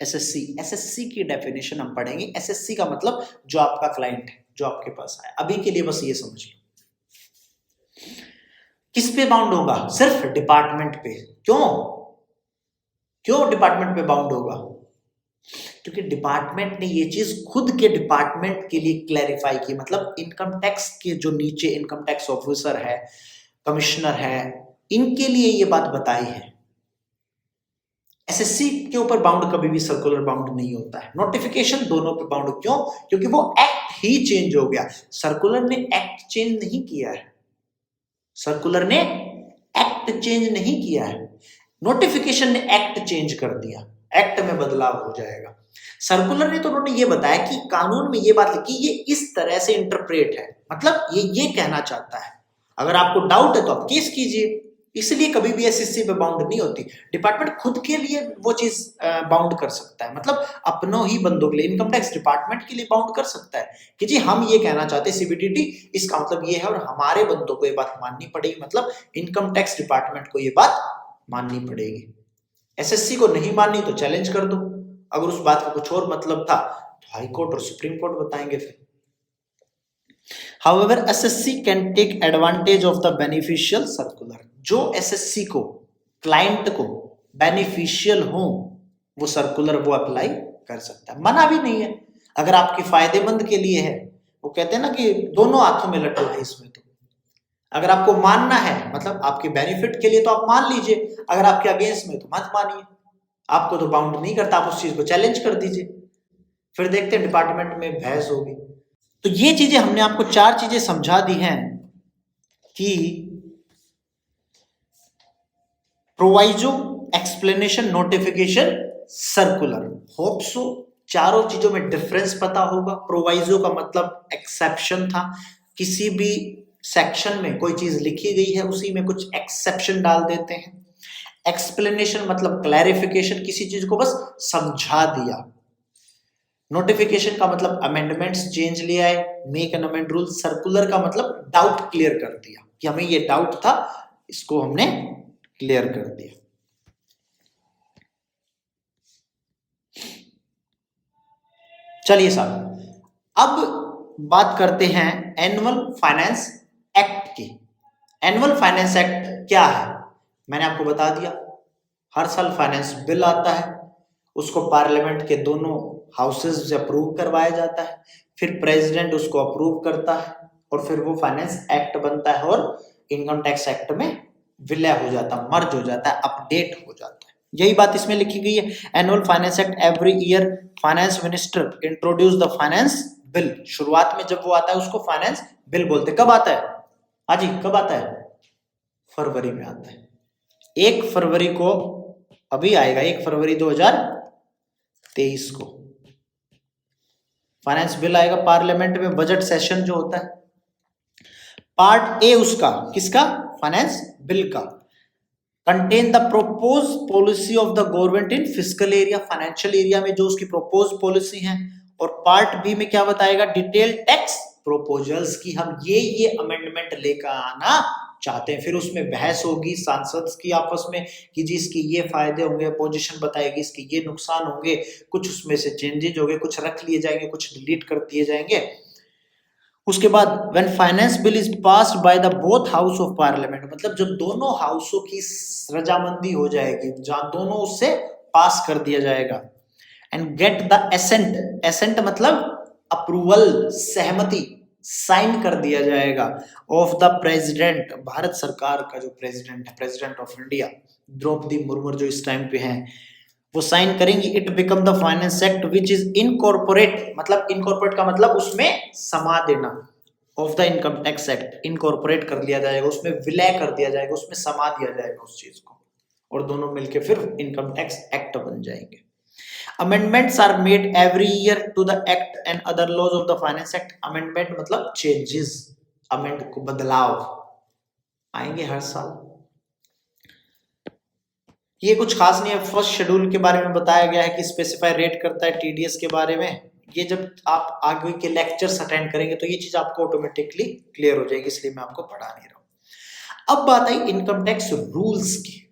SSC. Assessee की डेफिनेशन हम पढ़ेंगे। एसएससी का मतलब जो आपका क्लाइंट है, जो आपके पास आया। अभी के लिए बस ये समझ लो। किस पे बाउंड होगा? सिर्फ डिपार्टमेंट पे। क्यों? क्यों डिपार्टमेंट पे बाउंड होगा? क्योंकि डिपार्टमेंट ने ये चीज खुद के डिपार्टमेंट के लिए क्लैरिफाई की, मतलब इनकम टैक्स के जो नीचे इनकम टैक्स ऑफिसर है, कमिश्नर है, इनके लिए ये बात बताई है। एसएससी के ऊपर बाउंड कभी भी सर्कुलर बाउंड नहीं होता है। नोटिफिकेशन दोनों पे बाउंड। क्यों? क्योंकि वो एक्ट ही चेंज हो गया। सर्कुलर ने एक्ट चेंज नहीं किया है, सर्कुलर ने एक्ट चेंज नहीं किया है, नोटिफिकेशन ने एक्ट चेंज कर दिया, एक्ट में बदलाव हो जाएगा। सर्कुलर ने तो उन्होंने ये बताया कि कानून में ये बात लिखी, ये इस तरह से इंटरप्रेट है, मतलब ये कहना चाहता है। अगर आपको डाउट है तो आप केस कीजिए। इसलिए कभी भी एसएससी पे बाउंड नहीं होती। डिपार्टमेंट खुद के लिए वो चीज बाउंड कर सकता है, मतलब अपनों ही बंदों के लिए। इनकम टैक्स डिपार्टमेंट के लिए बाउंड कर सकता है कि जी हम ये कहना चाहते हैं सीबीडीटी, इसका मतलब ये है और हमारे बंदों को ये बात माननी पड़ेगी, मतलब इनकम टैक्स डिपार्टमेंट को ये बात माननी पड़ेगी। एसएससी को नहीं माननी तो चैलेंज कर दो, अगर उस बात का कुछ और मतलब था तो हाई कोर्ट और सुप्रीम कोर्ट बताएंगे फिर। However, SSC can take advantage of the beneficial circular। जो एसएससी को, क्लाइंट को बेनिफिशियल हो, वो सर्कुलर वो अप्लाई कर सकता है, मना भी नहीं है। अगर आपके फायदेमंद के लिए है, वो कहते हैं ना कि दोनों हाथों में लड्डू है इसमें। तो अगर आपको मानना है, मतलब आपके बेनिफिट के लिए, तो आप मान लीजिए। अगर आपके अगेंस्ट में तो मत मानिए। आपको तो बाउंड नहीं करता, आप उस चीज को चैलेंज कर दीजिए, फिर देखते हैं डिपार्टमेंट में बहस होगी। तो ये चीजें हमने आपको 4 चीजें समझा दी हैं कि proviso, explanation, notification, circular. Hope so चारों चीजों में डिफरेंस पता होगा। प्रोवाइजो का मतलब एक्सेप्शन था, किसी भी सेक्शन में कोई चीज लिखी गई है उसी में कुछ एक्सेप्शन डाल देते हैं। एक्सप्लेनेशन मतलब क्लैरिफिकेशन, किसी चीज को बस समझा दिया। नोटिफिकेशन का मतलब अमेंडमेंट्स चेंज ले आए। Make an amend rule. Circular का मतलब डाउट क्लियर कर दिया कि हमें ये डाउट था, इसको हमने क्लियर कर दिया। चलिए साहब, अब बात करते हैं एनुअल फाइनेंस एक्ट की। एनुअल फाइनेंस एक्ट क्या है मैंने आपको बता दिया। हर साल फाइनेंस बिल आता है, उसको पार्लियामेंट के दोनों हाउसेज से अप्रूव करवाया जाता है, फिर प्रेसिडेंट उसको अप्रूव करता है और फिर वो फाइनेंस एक्ट बनता है और इनकम टैक्स एक्ट में विलय हो जाता है, मर्ज हो जाता है, अपडेट हो जाता है। यही बात इसमें लिखी गई है। Annual finance act every year finance minister introduce the finance bill. शुरुआत में जब वो आता है उसको फाइनेंस बिल बोलते। कब आता है? हाँ जी, कब आता है? फरवरी में आता है। 1 फरवरी को अभी आएगा, 1 फरवरी 2023 को फाइनेंस बिल आएगा पार्लियामेंट में। बजट सेशन जो होता है, पार्ट ए उसका, किसका? फाइनेंस बिल का, contain the propose policy of the government in fiscal area, financial area में जो उसकी प्रोपोज पॉलिसी है। और पार्ट बी में क्या बताएगा? डिटेल टैक्स प्रोपोजल्स की हम ये अमेंडमेंट लेकर आना चाहते हैं। फिर उसमें बहस होगी सांसद की आपस में कि जी इसके ये फायदे होंगे, अपोजिशन बताएगी इसके ये नुकसान होंगे, कुछ उसमें से चेंजेज होंगे, कुछ रख लिए जाएंगे, कुछ डिलीट कर दिए जाएंगे। उसके बाद when finance bill is passed by the both house of parliament, मतलब जब दोनों हाउसों की रजामंदी हो जाएगी, जहां दोनों उससे पास कर दिया जाएगा, and get the assent, assent मतलब अप्रूवल, सहमति, साइन कर दिया जाएगा ऑफ द प्रेसिडेंट, भारत सरकार का जो प्रेसिडेंट है, president of India Draupadi Murmu जो इस टाइम पे हैं, वो साइन करेंगी। It become the finance act which is incorporate, मतलब इनकॉर्पोरेट का मतलब उसमें समा देना, of the income tax act, incorporate कर लिया जाएगा, उसमें विलय कर दिया जाएगा, उसमें समा दिया जाएगा उस चीज को, और दोनों मिलके फिर इनकम टैक्स एक्ट बन जाएंगे। Amendments are made every year to the act and other laws of the finance act. Amendment मतलब changes, amend को बदलाव आएंगे हर साल। ये कुछ खास नहीं है। फर्स्ट शेड्यूल के बारे में बताया गया है कि स्पेसिफाई रेट करता है टीडीएस के बारे में। ये जब आप आगे के लेक्चर्स अटेंड करेंगे तो ये चीज आपको ऑटोमेटिकली क्लियर हो जाएगी, इसलिए मैं आपको पढ़ा नहीं रहा हूं। अब बात आई इनकम टैक्स रूल्स की।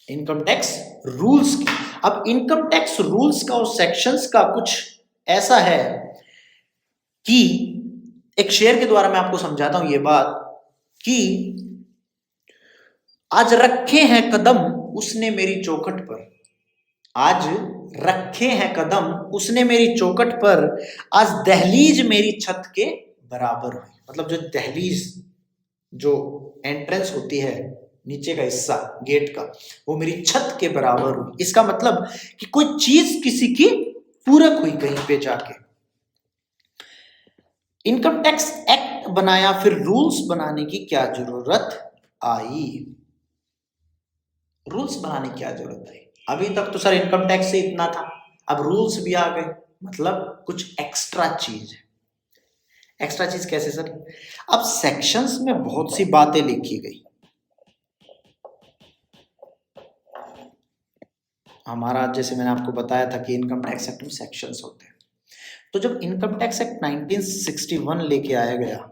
इनकम टैक्स रूल्स की, अब इनकम टैक्स रूल्स का और सेक्शंस का कुछ ऐसा है कि एक शेर के द्वारा मैं आपको समझाता हूं ये बात कि आज रखे हैं कदम उसने मेरी चौखट पर, आज रखे हैं कदम उसने मेरी चौखट पर, आज दहलीज मेरी छत के बराबर हुई। मतलब जो दहलीज, जो एंट्रेंस होती है, नीचे का हिस्सा गेट का, वो मेरी छत के बराबर हुई। इसका मतलब कि कोई चीज किसी की पूरक हुई कहीं पे जाके। इनकम टैक्स एक्ट बनाया, फिर रूल्स बनाने की क्या जरूरत आई? रूल्स बनाने की क्या जरूरत आई? अभी तक तो सर इनकम टैक्स से इतना था, अब रूल्स भी आ गए, मतलब कुछ एक्स्ट्रा चीज है। एक्स्ट्रा चीज कैसे सर? अब सेक्शंस में बहुत सी बातें लिखी गई। हमारा जैसे मैंने आपको बताया था कि इनकम टैक्स एक्ट में सेक्शंस होते हैं, तो जब इनकम टैक्स एक्ट 1961 लेके आया गया,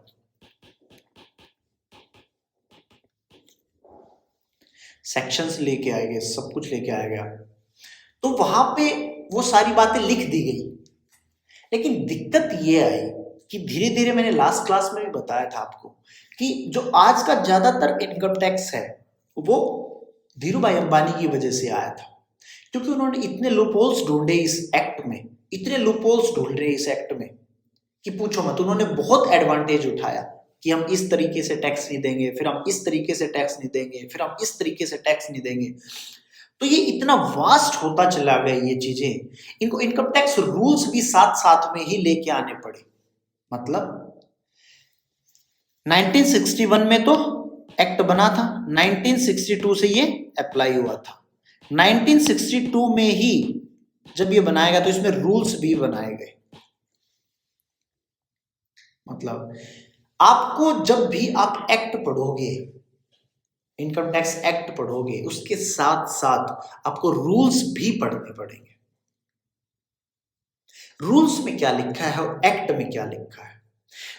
सेक्शंस लेके आए गए, सब कुछ लेके आया गया, तो वहां पे वो सारी बातें लिख दी गई। लेकिन दिक्कत ये आई कि धीरे धीरे, मैंने लास्ट क्लास में भी बताया था आपको कि जो आज का ज्यादातर इनकम टैक्स है वो धीरू भाई अंबानी की वजह से आया था, क्योंकि उन्होंने इतने लूपहोल्स ढूंढे इस एक्ट में, इतने लूपहोल्स ढूंढ रहे इस एक्ट में कि पूछो मत। उन्होंने बहुत एडवांटेज उठाया कि हम इस तरीके से टैक्स नहीं देंगे, फिर हम इस तरीके से टैक्स नहीं देंगे, फिर हम इस तरीके से टैक्स नहीं देंगे। तो ये इतना वास्ट होता चला गया ये चीजें, इनको इनकम टैक्स रूल्स भी साथ साथ में ही लेके आने पड़े। मतलब 1961 में तो एक्ट बना था, 1962 से ये अप्लाई हुआ था। 1962 में ही जब ये बनाया गया तो इसमें रूल्स भी बनाए गए। मतलब आपको जब भी आप एक्ट पढ़ोगे, इनकम टैक्स एक्ट पढ़ोगे, उसके साथ साथ आपको रूल्स भी पढ़ने पड़ेंगे। रूल्स में क्या लिखा है और एक्ट में क्या लिखा है।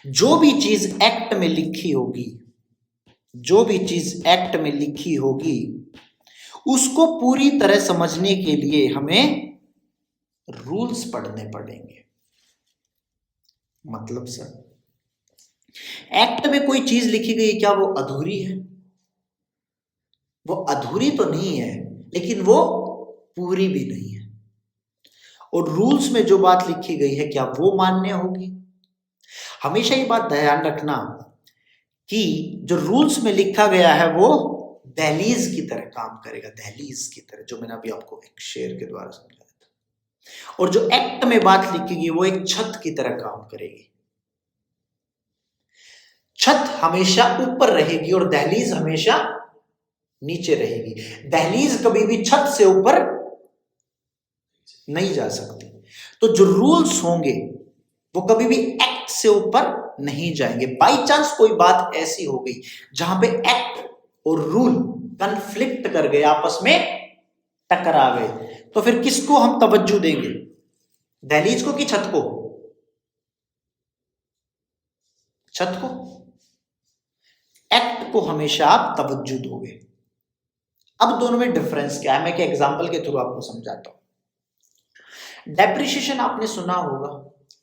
जो भी चीज एक्ट में लिखी होगी, जो भी चीज एक्ट में लिखी होगी, उसको पूरी तरह समझने के लिए हमें रूल्स पढ़ने पड़ेंगे। मतलब सर, एक्ट में कोई चीज लिखी गई, क्या वो अधूरी है? वो अधूरी तो नहीं है, लेकिन वो पूरी भी नहीं है। और रूल्स में जो बात लिखी गई है, क्या वो मान्य होगी? हमेशा ये बात ध्यान रखना कि जो रूल्स में लिखा गया है वो दहलीज की तरह काम करेगा, दहलीज की तरह, जो मैंने अभी आपको एक शेर के द्वारा समझाया था। और जो एक्ट में बात लिखी गई वो एक छत की तरह काम करेगी। छत हमेशा ऊपर रहेगी और दहलीज हमेशा नीचे रहेगी। दहलीज कभी भी छत से ऊपर नहीं जा सकती। तो जो रूल्स होंगे वो कभी भी एक्ट से ऊपर नहीं जाएंगे। बाई चांस कोई बात ऐसी हो गई जहां पे एक्ट और रूल कन्फ्लिक्ट कर गए, आपस में टकरा गए, तो फिर किसको हम तवज्जो देंगे? दहलीज को कि छत को? छत को। एक्ट को हमेशा आप तवज्जो दोगे। अब दोनों में डिफरेंस क्या है, मैं एक एग्जांपल के थ्रू आपको समझाता हूं। डेप्रिसिएशन आपने सुना होगा,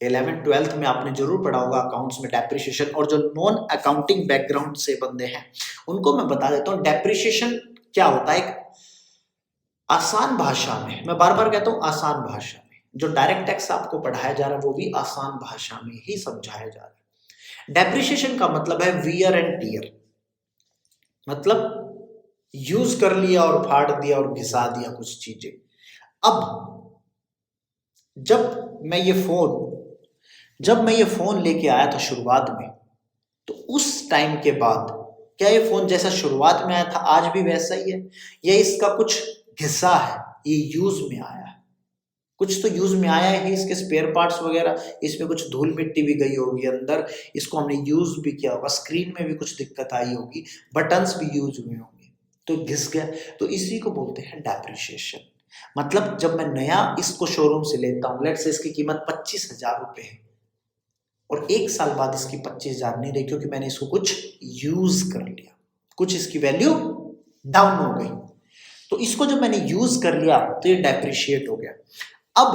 11th-12th में आपने जरूर पढ़ा होगा अकाउंट्स में डेप्रिसिएशन। और जो नॉन अकाउंटिंग बैकग्राउंड से बंदे हैं उनको मैं बता देता हूं डेप्रिसिएशन क्या होता है। एक आसान भाषा में, मैं बार बार कहता हूं आसान भाषा में, जो डायरेक्ट टैक्स आपको पढ़ाया जा रहा है वो भी आसान भाषा में ही समझाया जा रहा है। डेप्रिसिएशन का मतलब है वियर एंड टियर, मतलब यूज कर लिया और फाड़ दिया और घिसा दिया कुछ चीजें। अब जब मैं ये फोन लेके आया था शुरुआत में, तो उस टाइम के बाद क्या ये फोन जैसा शुरुआत में आया था आज भी वैसा ही है, या इसका कुछ हिस्सा है ये यूज में आया है? कुछ तो यूज में आया है, इसके स्पेयर पार्ट्स वगैरह, इसमें कुछ धूल मिट्टी भी गई होगी अंदर, इसको हमने यूज भी किया होगा, स्क्रीन में भी कुछ दिक्कत आई होगी, बटन्स भी यूज हुए होंगे, तो घिस गया। तो इसी को बोलते हैं डेप्रिसिएशन। मतलब जब मैं नया इसको शोरूम से लेता हूं, लेट्स से इसकी कीमत 25,000 रुपए है, और 1 साल बाद इसकी 25,000 नहीं रही क्योंकि मैंने इसको कुछ यूज कर लिया, कुछ इसकी वैल्यू डाउन हो गई। तो इसको जब मैंने यूज कर लिया तो ये डेप्रिशिएट हो गया। अब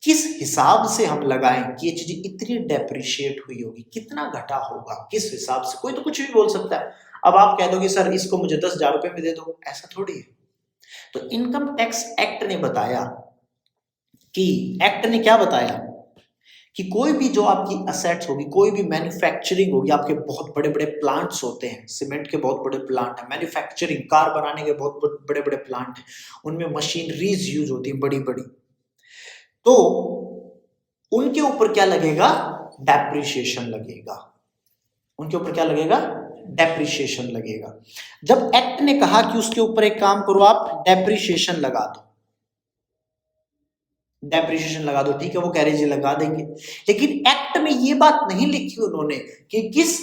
किस हिसाब से हम लगाएं कि ये चीज इतनी डेप्रिशिएट हुई होगी, कितना घटा होगा, किस हिसाब से? कोई तो कुछ भी बोल सकता है। अब आप कह दोगे सर इसको मुझे 10,000 रुपए में दे दो, ऐसा थोड़ी है। तो इनकम टैक्स एक्ट ने बताया कि, एक्ट ने क्या बताया कि कोई भी जो आपकी असेट्स होगी, कोई भी मैन्युफैक्चरिंग होगी, आपके बहुत बड़े बड़े प्लांट्स होते हैं, सीमेंट के बहुत बड़े प्लांट हैं, मैन्युफैक्चरिंग कार बनाने के बहुत बड़े बड़े प्लांट हैं, उनमें मशीनरीज यूज होती है बड़ी बड़ी, तो उनके ऊपर क्या लगेगा? डेप्रिसिएशन लगेगा। उनके ऊपर क्या लगेगा? डेप्रिसिएशन लगेगा। जब एक्ट ने कहा कि उसके ऊपर एक काम करो, आप डेप्रिसिएशन लगा दो, डेप्रिसिएशन लगा दो, ठीक है, वो कह रहे जी लगा देंगे, लेकिन एक्ट में ये बात नहीं लिखी उन्होंने कि किस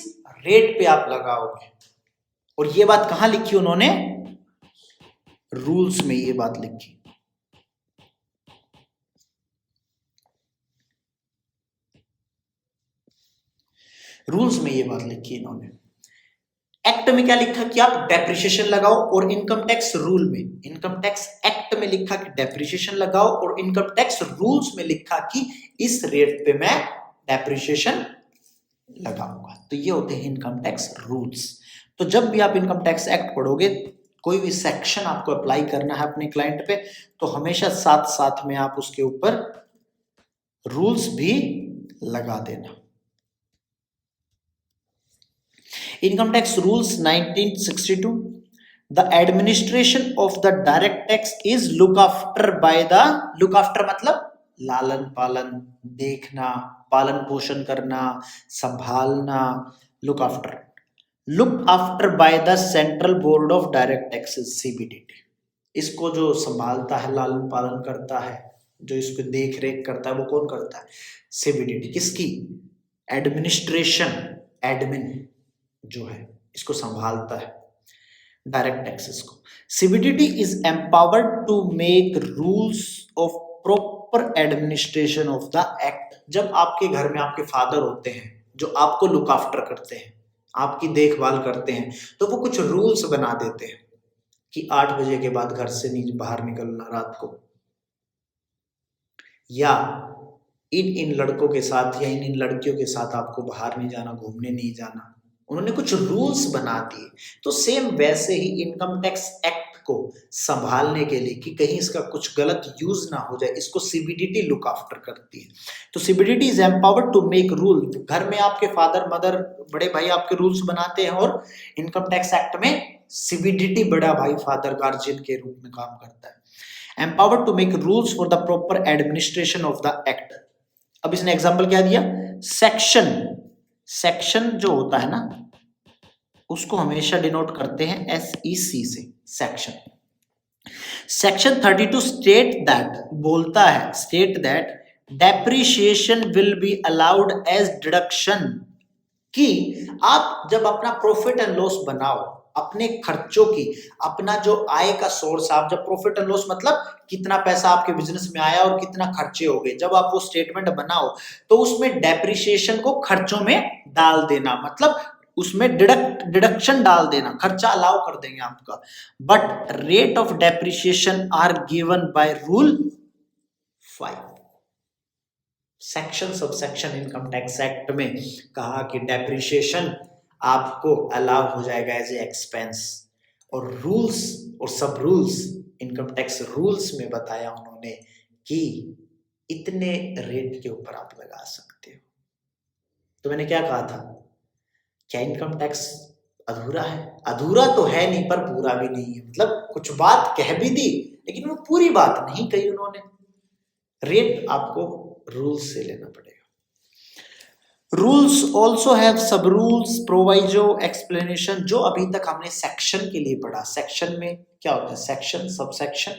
रेट पे आप लगाओगे। और ये बात कहां लिखी उन्होंने? रूल्स में ये बात लिखी। रूल्स में ये बात लिखी इन्होंने। एक्ट में क्या लिखा कि आप डेप्रिसिएशन लगाओ, और इनकम टैक्स रूल में, इनकम टैक्स एक्ट में लिखा कि डेप्रिसिएशन लगाओ, और इनकम टैक्स रूल्स में लिखा कि इस रेट पे मैं डेप्रिसिएशन लगाऊंगा। तो ये होते हैं इनकम टैक्स रूल्स। तो जब भी आप इनकम टैक्स एक्ट पढ़ोगे, कोई भी सेक्शन आपको अप्लाई करना है अपने क्लाइंट पे, तो हमेशा साथ साथ में आप उसके ऊपर रूल्स भी लगा देना। Income tax rules 1962, the administration of the direct tax is look after by the, look after मतलब लालन पालन, देखना, पालन पोषण करना, संभालना, look after by the Central Board of Direct Taxes CBDT। इसको जो संभालता है, लालन पालन करता है, जो इसको देख रेख करता है, वो कौन करता है? CBDT। किसकी? एडमिनिस्ट्रेशन, एडमिन जो है इसको संभालता है डायरेक्ट टैक्सेस को। CBDT is empowered to make rules of proper administration of the act. जब आपके घर में आपके फादर होते हैं जो आपको लुक आफ्टर करते हैं, आपकी देखभाल करते हैं, तो वो कुछ रूल्स बना देते हैं कि 8 बजे के बाद घर से नहीं बाहर निकलना रात को, या इन लड़कों के साथ या इन लड़कियों के साथ आपको बाहर नहीं जाना, घूमने नहीं जाना। उन्होंने कुछ रूल्स बना दिए। तो सेम वैसे ही इनकम टैक्स एक्ट को संभालने के लिए कि कहीं इसका कुछ गलत यूज ना हो जाए, इसको सीबीडीटी लुक आफ्टर करती है। तो CBDT is empowered to make rule. घर में आपके फादर मदर बड़े भाई आपके रूल्स बनाते हैं, और इनकम टैक्स एक्ट में सीबीडीटी बड़ा भाई फादर गार्जियन के रूप में काम करता है। Empowered to make rules for the proper administration of the act. अब इसने एग्जांपल क्या दिया, सेक्शन जो होता है ना उसको हमेशा डिनोट करते हैं SEC से, section 32 state that depreciation will be allowed as deduction. कि आप जब अपना प्रॉफिट एंड लॉस बनाओ, अपने खर्चों की, अपना जो आय का सोर्स, आप जब प्रॉफिट एंड लॉस मतलब कितना पैसा आपके बिजनेस में आया और कितना खर्चे हो गए, जब आप वो स्टेटमेंट बनाओ तो उसमें डेप्रिसिएशन को खर्चों में डाल देना, मतलब उसमें डिडक्शन डाल देना, खर्चा अलाउ कर देंगे आपका। But rate of depreciation are given by rule 5। Section subsection income tax act में कहा कि डेप्रिसिएशन आपको अलाउ हो जाएगा एज ए एक्सपेंस, और रूल्स और sub rules income tax rules में बताया उन्होंने कि इतने रेट के ऊपर आप लगा सकते हो। तो मैंने क्या कहा था, क्या इनकम टैक्स अधूरा है? अधूरा तो है नहीं पर पूरा भी नहीं है। मतलब कुछ बात कह भी दी लेकिन वो पूरी बात नहीं कही उन्होंने। रेट आपको रूल्स से लेना पड़ेगा। रूल्स ऑल्सो हैव सब रूल्स, प्रोवाइजो, एक्सप्लेनेशन, जो अभी तक हमने सेक्शन के लिए पढ़ा। सेक्शन में क्या होता है, सेक्शन सबसेक्शन,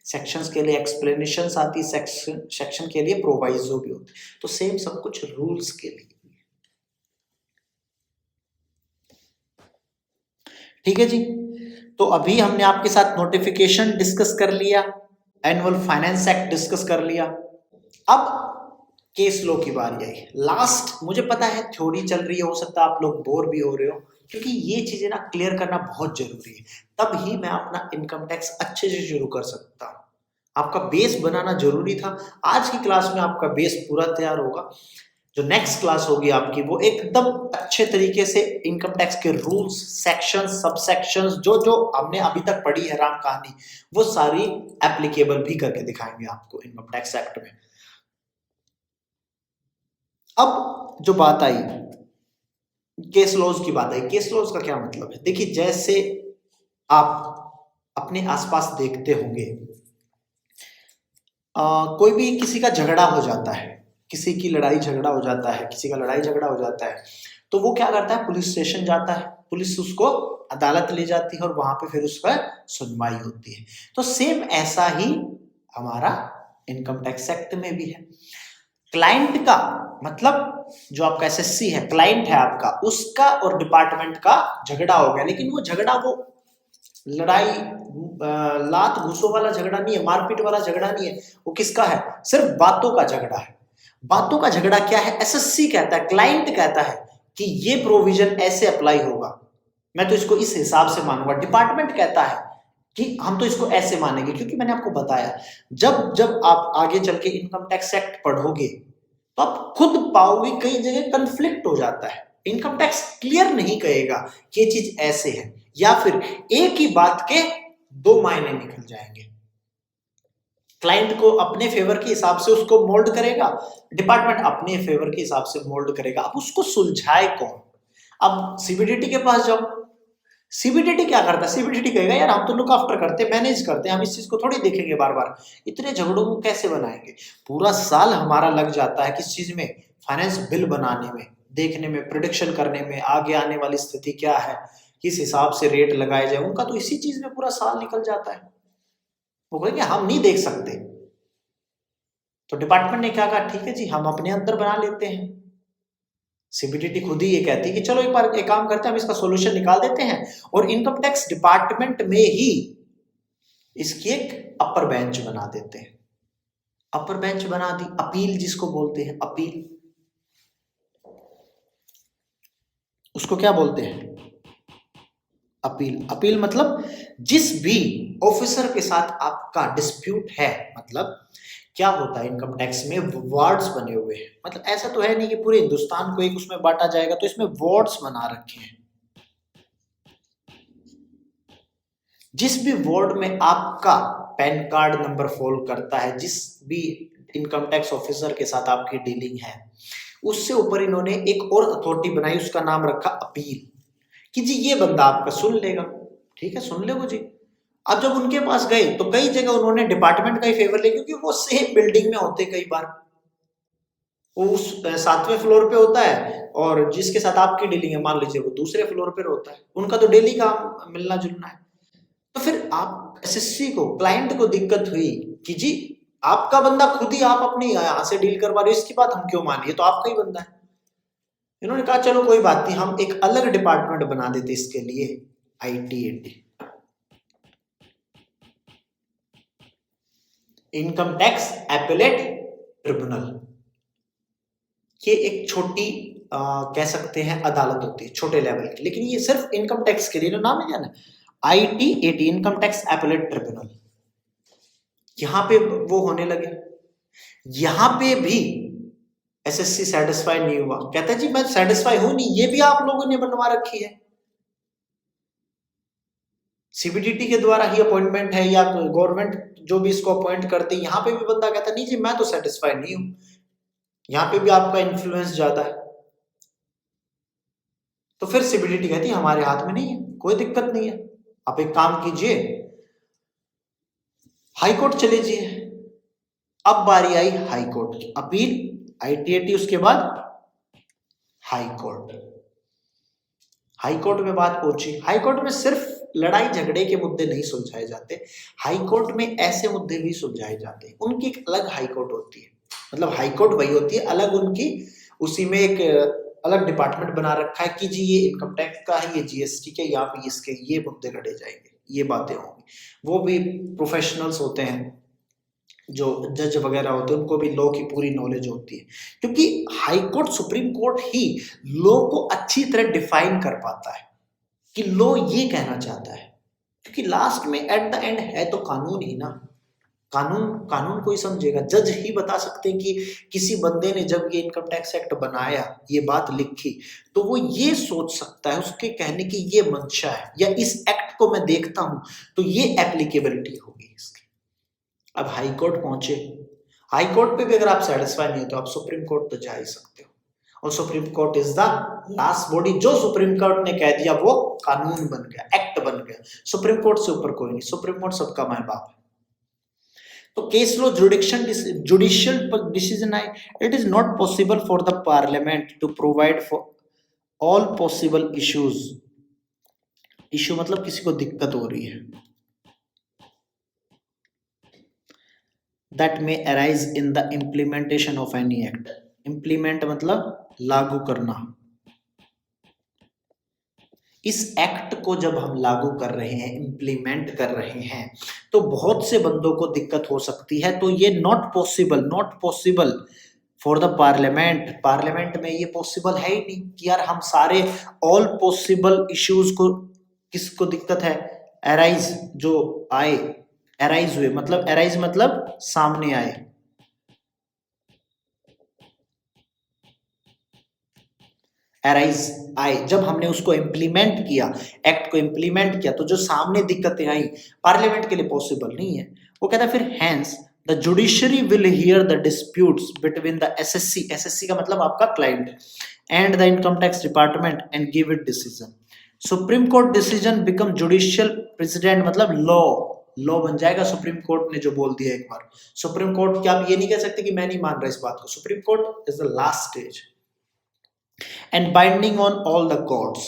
सेक्शंस के लिए एक्सप्लेनेशंस आती, सेक्शन के लिए प्रोवाइजो भी होती। तो सेम सब कुछ रूल्स के लिए। ठीक है जी। तो अभी हमने आपके साथ नोटिफिकेशन डिस्कस कर लिया, एनुअल फाइनेंस एक्ट डिस्कस कर लिया। अब केस लॉ की बारी आई। लास्ट, मुझे पता है थ्योरी चल रही है, हो सकता है आप लोग बोर भी हो रहे हो, क्योंकि ये चीजें ना क्लियर करना बहुत जरूरी है, तब ही मैं अपना इनकम टैक्स अच्छे से शुरू कर सकता हूँ। आपका बेस बनाना जरूरी था। आज की क्लास में आपका बेस पूरा तैयार होगा। जो नेक्स्ट क्लास होगी आपकी, वो एकदम अच्छे तरीके से इनकम टैक्स के रूल्स, सेक्शंस, सबसेक्शंस, जो जो हमने अभी तक पढ़ी है राम कहानी, वो सारी एप्लीकेबल भी करके दिखाएंगे आपको इनकम टैक्स एक्ट में। अब जो बात आई केस लॉज की बात आई। केस लॉज का क्या मतलब है? देखिए, जैसे आप अपने आसपास देखते होंगे, कोई भी किसी का झगड़ा हो जाता है, किसी की लड़ाई झगड़ा हो जाता है, किसी का लड़ाई झगड़ा हो जाता है, तो वो क्या करता है, पुलिस स्टेशन जाता है, पुलिस उसको अदालत ले जाती है और वहां पे फिर उस पर सुनवाई होती है। तो सेम ऐसा ही हमारा इनकम टैक्स एक्ट में भी है। क्लाइंट का मतलब जो आपका एसएससी है, क्लाइंट है आपका, उसका और डिपार्टमेंट का झगड़ा हो गया, लेकिन वो झगड़ा वो लड़ाई लात घूसों वाला झगड़ा नहीं है, मारपीट वाला झगड़ा नहीं है। वो किसका है? सिर्फ बातों का झगड़ा है। बातों का झगड़ा क्या है? एसएससी कहता है, क्लाइंट कहता है कि ये प्रोविजन ऐसे अप्लाई होगा, मैं तो इसको इस हिसाब से मानूंगा। डिपार्टमेंट कहता है कि हम तो इसको ऐसे मानेंगे, क्योंकि मैंने आपको बताया जब जब आप आगे चल के इनकम टैक्स एक्ट पढ़ोगे तो आप खुद पाओगे कई जगह कंफ्लिक्ट हो जाता है। इनकम टैक्स क्लियर नहीं कहेगा कि ये चीज ऐसे है, या फिर एक ही बात के दो मायने निकल जाएंगे। क्लाइंट को अपने फेवर के हिसाब से उसको मोल्ड करेगा, डिपार्टमेंट अपने फेवर के हिसाब से मोल्ड करेगा। अब उसको सुलझाए कौन? अब सीबीडीटी के पास जाओ। सीबीडीटी क्या करता है? सीबीडीटी कहेगा यार हम तो लुक आफ्टर करते, मैनेज करते हैं, हम इस चीज को थोड़ी देखेंगे बार बार, इतने झगड़ों को कैसे बनाएंगे। पूरा साल हमारा लग जाता है किस चीज में? फाइनेंस बिल बनाने में, देखने में, प्रिडिक्शन करने में, आगे आने वाली स्थिति क्या है, किस हिसाब से रेट लगाए जाए, उनका तो इसी चीज में पूरा साल निकल जाता है। वो कहेंगे हम नहीं देख सकते। तो डिपार्टमेंट ने क्या कहा, ठीक है जी हम अपने अंदर बना लेते हैं। सीबीडीटी खुद ही ये कहती है कि चलो एक बार एक काम करते हैं, हम इसका सॉल्यूशन निकाल देते हैं और इनकम टैक्स डिपार्टमेंट में ही इसकी एक अपर बेंच बना देते हैं। अपर बेंच बना दी, अपील जिसको बोलते हैं, अपील, उसको क्या बोलते हैं, अपील। अपील मतलब जिस भी ऑफिसर के साथ आपका डिस्प्यूट है, मतलब क्या होता है इनकम टैक्स में वार्ड्स बने हुए हैं, मतलब ऐसा तो है नहीं कि पूरे हिंदुस्तान को एक उसमें बांटा जाएगा, तो इसमें वार्ड्स बना रखे हैं। जिस भी वार्ड में आपका पैन कार्ड नंबर फॉलो करता है, जिस भी इनकम टैक्स ऑफिसर के साथ आपकी डीलिंग है, उससे ऊपर इन्होंने एक और अथॉरिटी बनाई, उसका नाम रखा अपील, कि जी ये बंदा आपका सुन लेगा, ठीक है सुन लेगा जी। अब जब उनके पास गए तो कई जगह उन्होंने डिपार्टमेंट का ही फेवर लिया, क्योंकि वो सेम बिल्डिंग में होते, कई बार वो उस 7वें फ्लोर पे होता है और जिसके साथ आपकी डीलिंग है मान लीजिए वो दूसरे फ्लोर पे होता है, उनका तो डेली काम मिलना जुलना है। तो फिर आप एसएससी को, क्लाइंट को दिक्कत हुई कि जी आपका बंदा खुद ही आप अपनी यहां से डील करवा रहे हो, इसकी बात हम क्यों मानिए, तो आपका ही बंदा है। इन्होंने कहा चलो कोई बात नहीं, हम एक अलग डिपार्टमेंट बना देते इसके लिए, ITAT, income tax appellate tribunal. ये एक छोटी कह सकते हैं अदालत होती है, छोटे लेवल की, लेकिन ये सिर्फ इनकम टैक्स के लिए, नाम है क्या ना, ITAT, income tax appellate tribunal. यहां पे वो होने लगे, यहां पे भी एसएससी सेटिस्फाई नहीं हुआ, कहता है जी मैं सेटिस्फाई हूं नहीं, ये भी आप लोगों ने बनवा रखी है, सीबीडीटी के द्वारा ही अपॉइंटमेंट है या गवर्नमेंट जो भी इसको अपॉइंट करते हैं, यहां पे भी बंदा कहता नहीं जी मैं तो सेटिस्फाई नहीं हूं, यहां पे भी आपका इन्फ्लुएंस ज्यादा है। तो फिर सीबीडीटी कहती है हमारे हाथ में नहीं है, कोई दिक्कत नहीं है, आप एक काम कीजिए हाई कोर्ट चले जाइए। अब बारी आई हाई कोर्ट की, अपील, आईटीएटी, उसके बाद हाई कोर्ट। हाई कोर्ट में बात पहुंची, हाई कोर्ट में सिर्फ लड़ाई झगड़े के मुद्दे नहीं सुलझाए जाते, हाई कोर्ट में ऐसे मुद्दे भी सुलझाए जाते हैं, उनकी एक अलग हाई कोर्ट होती है, मतलब हाई कोर्ट वही होती है, अलग उनकी उसी में एक अलग डिपार्टमेंट बना रखा है कि जी ये इनकम टैक्स का है, ये जीएसटी के, यहाँ पे इसके ये मुद्दे लड़े जाएंगे, ये बातें होंगी। वो भी प्रोफेशनल्स होते हैं, जो जज वगैरह होते हैं, उनको भी लॉ की पूरी नॉलेज होती है, क्योंकि हाई कोर्ट, सुप्रीम कोर्ट ही लॉ को अच्छी तरह डिफाइन कर पाता है कि लॉ ये कहना चाहता है, क्योंकि लास्ट में एट द एंड है तो कानून ही ना, कानून कोई समझेगा, जज ही बता सकते हैं कि किसी बंदे ने जब ये इनकम टैक्स एक्ट बनाया, ये बात लिखी, तो वो ये सोच सकता है, उसके कहने की ये मंशा है, या इस एक्ट को मैं देखता हूं तो ये एप्लीकेबिलिटी होगी इसकी। अब हाई कोर्ट पहुंचे, हाई कोर्ट पे भी अगर आप सेटिस्फाई नहीं हो तो आप सुप्रीम कोर्ट तो जा ही सकते हो, और supreme court is the last body, जो सुप्रीम कोर्ट ने कह दिया वो कानून बन गया, एक्ट बन गया, सुप्रीम कोर्ट से ऊपर कोई नहीं, सुप्रीम कोर्ट सबका माय बाप है। तो केस लो जुडिशियल डिसीजन आए, it is not possible for the parliament to provide for all possible issues, issue मतलब किसी को दिक्कत हो रही है, that may arise in the implementation of any act, implement मतलब लागू करना, इस एक्ट को जब हम लागू कर रहे हैं, इंप्लीमेंट कर रहे हैं, तो बहुत से बंदों को दिक्कत हो सकती है, तो ये not possible for the parliament, parliament में ये पॉसिबल है ही नहीं कि यार हम सारे ऑल पॉसिबल इश्यूज को, किसको दिक्कत है, अराइज जो आए, अराइज हुए, मतलब अराइज मतलब सामने आए, अराइज आए, जब हमने उसको इंप्लीमेंट किया, एक्ट को इंप्लीमेंट किया, तो जो सामने दिक्कतें आई पार्लियामेंट के लिए पॉसिबल नहीं है। वो कहता है फिर hence the judiciary will hear the disputes between the assessee, assessee का मतलब आपका client, and the income tax department and give it decision. Supreme court decision become judicial precedent, मतलब लॉ बन जाएगा, सुप्रीम कोर्ट ने जो बोल दिया एक बार, सुप्रीम कोर्ट क्या आप ये नहीं कह सकते कि मैं नहीं मान रहा इस बात को, supreme court is the last stage and binding on all the courts,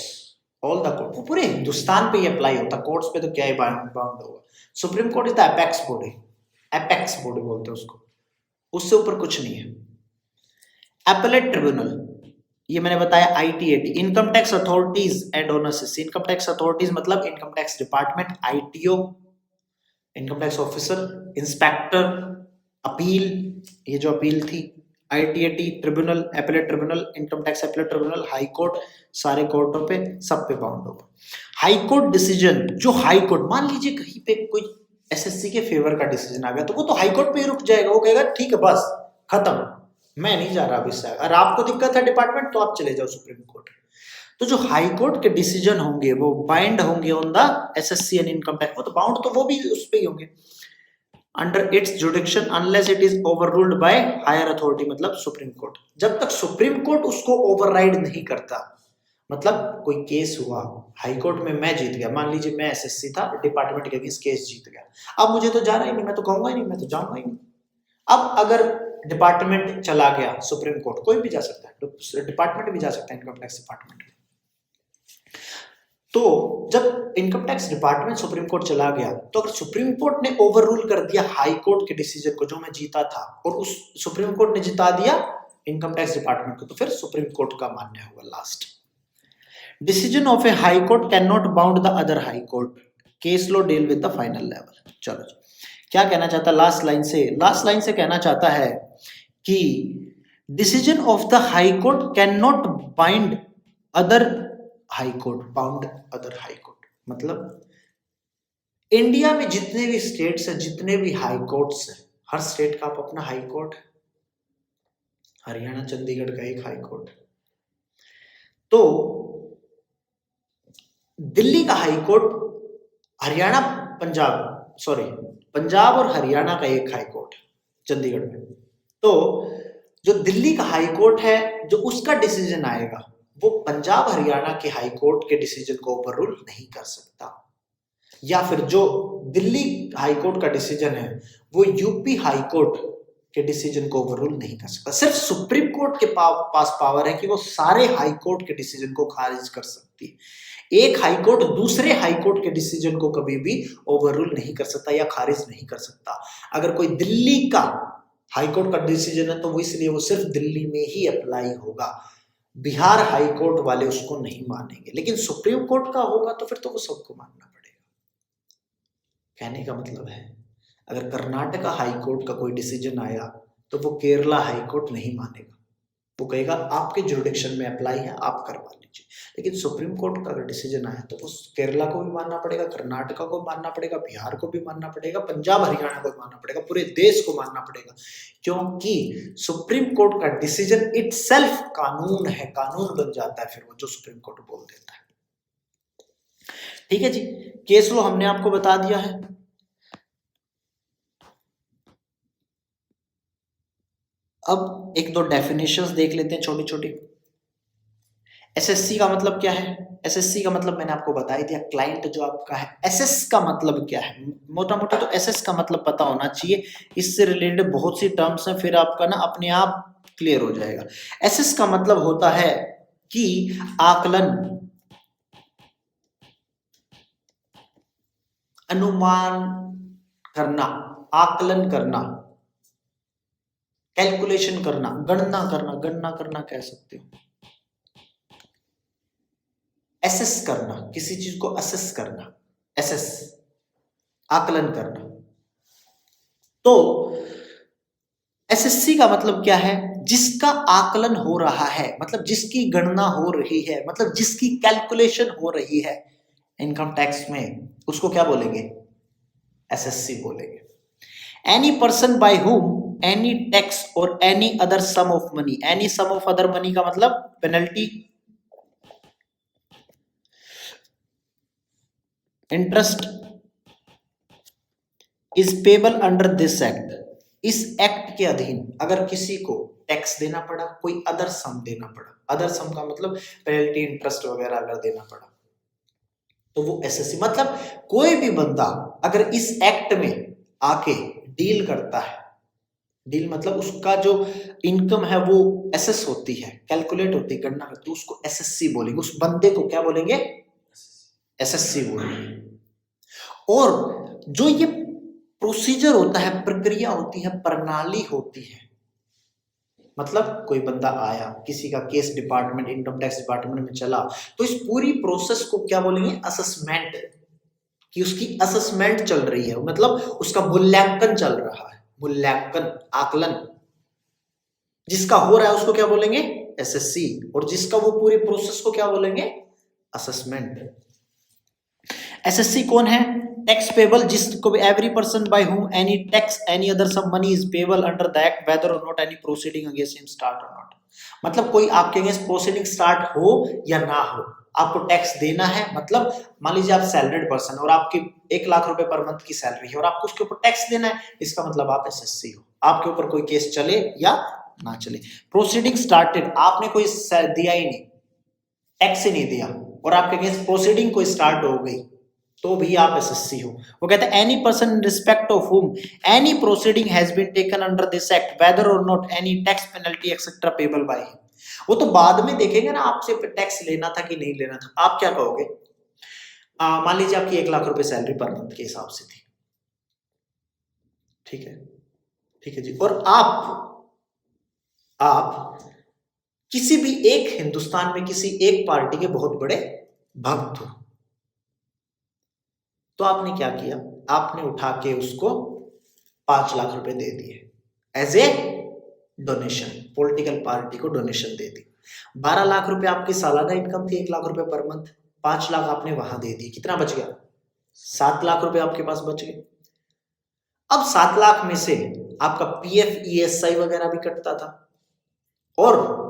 all the court, वो पूरे हिंदुस्तान पे ये अप्लाई होता, कोर्ट्स पे तो क्या ही बाउंड होगा, supreme court is the apex body, apex body बोलते हैं उसको, उससे ऊपर कुछ नहीं है। एपेलेट ट्रिब्यूनल, ये मैंने बताया ITAT, income tax authorities and owners. Income tax authorities मतलब income tax department, ITO income tax officer, inspector, appeal, ये जो अपील थी, ITAT tribunal, appellate tribunal, income tax appellate tribunal, high court, सारे कोर्टों पे, सब पे बाउंड होगा। हाई कोर्ट डिसीजन, जो हाई कोर्ट, मान लीजिए कहीं पे कोई SSC के फेवर का डिसीजन आ गया तो वो तो हाई कोर्ट पे ही रुक जाएगा, वो कहेगा ठीक है बस खत्म, मैं नहीं जा रहा अभी से। अगर आपको दिक्कत है डिपार्टमेंट तो आप चले जाओ सुप्रीम कोर्ट। तो जो हाई कोर्ट के डिसीजन होंगे वो बाइंड होंगे on the SSC and income tax, वो तो बाउंड तो वो भी उस पे ही होंगे, under its jurisdiction unless it is overruled by higher authority, मतलब सुप्रीम कोर्ट। जब तक सुप्रीम कोर्ट उसको ओवरराइड नहीं करता, मतलब कोई केस हुआ हाई कोर्ट में, मैं जीत गया, मान लीजिए मैं SSC था, डिपार्टमेंट के अगेंस्ट केस जीत गया, अब मुझे तो जाना ही नहीं, मैं तो कहूंगा ही नहीं, मैं तो जाऊंगा ही नहीं। अब अगर डिपार्टमेंट चला गया सुप्रीम कोर्ट, कोई भी जा सकता है, डिपार्टमेंट भी जा सकता है, इनकम टैक्स डिपार्टमेंट। तो जब income tax department supreme court चला गया, तो अगर सुप्रीम कोर्ट ने ओवररूल कर दिया हाई कोर्ट के डिसीजन को, जो मैं जीता था, और उस सुप्रीम कोर्ट ने जिता दिया इनकम टैक्स डिपार्टमेंट को, तो फिर सुप्रीम कोर्ट का मान्य होगा last. Decision of A high court can not bound the other high court, case law deal with the final level. चलो क्या कहना चाहता है लास्ट लाइन से? लास्ट लाइन से कहना चाहता है कि decision of the high court can not bind other high court, bound other high court, मतलब इंडिया में जितने भी स्टेट्स हैं, जितने भी हाई कोर्ट्स हैं, हर स्टेट का अपना हाई कोर्ट, हरियाणा चंडीगढ़ का एक हाई कोर्ट, तो दिल्ली का high court, Haryana Punjab, sorry Punjab और हरियाणा का एक हाई कोर्ट चंडीगढ़ में, तो जो दिल्ली का हाई कोर्ट है, जो उसका डिसीजन आएगा वो पंजाब हरियाणा के हाई कोर्ट के डिसीजन को ओवररूल नहीं कर सकता, या फिर जो दिल्ली हाई कोर्ट का डिसीजन है वो यूपी हाई कोर्ट के डिसीजन को ओवररूल नहीं कर सकता। सिर्फ सुप्रीम कोर्ट के पास पावर है कि वो सारे हाई कोर्ट के डिसीजन को खारिज कर सकती है। एक हाई कोर्ट दूसरे हाई कोर्ट के डिसीजन को कभी भी ओवररूल नहीं कर सकता या खारिज नहीं कर सकता। अगर कोई दिल्ली का हाई कोर्ट का डिसीजन है तो वो इसलिए वो सिर्फ दिल्ली में ही अप्लाई होगा, बिहार हाई कोर्ट वाले उसको नहीं मानेंगे, लेकिन सुप्रीम कोर्ट का होगा तो फिर तो वो सबको मानना पड़ेगा। कहने का मतलब है अगर कर्नाटका हाई कोर्ट का कोई डिसीजन आया तो वो केरला हाई कोर्ट नहीं मानेगा, वो कहेगा आपके जुरिडिक्शन में अप्लाई है, आप करवा लीजिए। लेकिन सुप्रीम कोर्ट का अगर डिसीजन आया तो उस केरला को भी मानना पड़ेगा, कर्नाटका को मानना पड़ेगा, बिहार को भी मानना पड़ेगा, पंजाब हरियाणा को भी मानना पड़ेगा, पूरे देश को मानना पड़ेगा, क्योंकि सुप्रीम कोर्ट का डिसीजन इटसेल्फ कानून है, कानून बन जाता है फिर वो जो सुप्रीम कोर्ट बोल देता है। ठीक है जी, केस लॉ हमने आपको बता दिया है। अब एक दो डेफिनेशंस देख लेते हैं छोटी छोटी। एसएससी का मतलब क्या है? एसएससी का मतलब मैंने आपको बता ही दिया, क्लाइंट जो आपका है। एसएस का मतलब क्या है? मोटा मोटा तो एसएस का मतलब पता होना चाहिए, इससे रिलेटेड बहुत सी टर्म्स हैं, फिर आपका ना अपने आप क्लियर हो जाएगा। एसएस का मतलब होता है कि आकलन, अनुमान करना, आकलन करना, कैलकुलेशन करना, गणना करना, गणना करना कह सकते हो, एसेस करना, किसी चीज को असेस करना, एसेस आकलन करना। तो एसएससी का मतलब क्या है? जिसका आकलन हो रहा है, मतलब जिसकी गणना हो रही है, मतलब जिसकी कैलकुलेशन हो रही है इनकम टैक्स में, उसको क्या बोलेंगे? एसएससी बोलेंगे। Any person by whom any tax or any other sum of money, any sum of other money का मतलब penalty, interest is payable under this act, इस एक्ट के अधीन अगर किसी को टैक्स देना पड़ा, कोई अदर सम देना पड़ा, अदर सम का मतलब पेनल्टी, इंटरेस्ट वगैरह अगर देना पड़ा तो वो एसएससी, मतलब कोई भी बंदा अगर इस एक्ट में आके डील करता है, डील मतलब उसका जो इनकम है वो एसेस होती है, कैलकुलेट होती है, गणना करती है, उसको एसएससी बोलेंगे। उस बंदे को क्या बोलेंगे? एसएससी बोलेंगे। और जो ये प्रोसीजर होता है, प्रक्रिया होती है, प्रणाली होती है, मतलब कोई बंदा आया, किसी का case department, income tax department में चला, तो इस पूरी प्रोसेस को क्या बोलेंगे, असेसमेंट, कि उसकी असेसमेंट चल रही है, मतलब उसका मूल्यांकन चल रहा है, मूल्यांकन, आकलन जिसका हो रहा है उसको क्या बोलेंगे, एसएससी, और जिसका वो पूरी प्रोसेस को क्या बोलेंगे, असेसमेंट। एसएससी कौन है, टैक्स पेबल, जिसको every person by whom any tax any other sum money is payable under the act whether or not any proceeding against him start or not. मतलब कोई आपके अगेंस्ट प्रोसीडिंग स्टार्ट हो या ना हो, आपको टैक्स देना है। मतलब मान लीजिए आप सैलरीड पर्सन और आपकी 1 लाख रुपए पर मंथ की सैलरी है और आपको उसके ऊपर टैक्स देना है, इसका मतलब आप एसएससी हो, आपके ऊपर कोई केस चले या ना चले। प्रोसीडिंग स्टार्टेड, आपने कोई दिया ही नहीं, टैक्स ही नहीं दिया और आपके अगेंस्ट प्रोसीडिंग कोई स्टार्ट हो गई, तो भी आप एसएससी हो। वो कहते हैं any person in respect of whom any proceeding has been taken under this act whether or not any tax penalty etcetera payable by him. वो तो बाद में देखेंगे ना आपसे टैक्स लेना था कि नहीं लेना था। आप क्या कहोगे, मान लीजिए आपकी 1 लाख रुपए सैलरी पर मंथ के हिसाब से थी, ठीक है, ठीक है जी, और आप किसी भी एक, हिंदुस्तान में किसी एक पार्टी के बहुत बड़े भक्त हो, तो आपने क्या किया, आपने उठा के उसको 5 लाख रुपए दे दिए as a donation, political party को डोनेशन दे दी। 12 लाख रुपए आपकी सालाना इनकम थी, 1 लाख रुपए पर मंथ, 5 लाख आपने वहां दे दिए, कितना बच गया, 7 लाख रुपए आपके पास बच गए। अब 7 लाख में से आपका पीएफ ईएसआई वगैरह भी कटता था और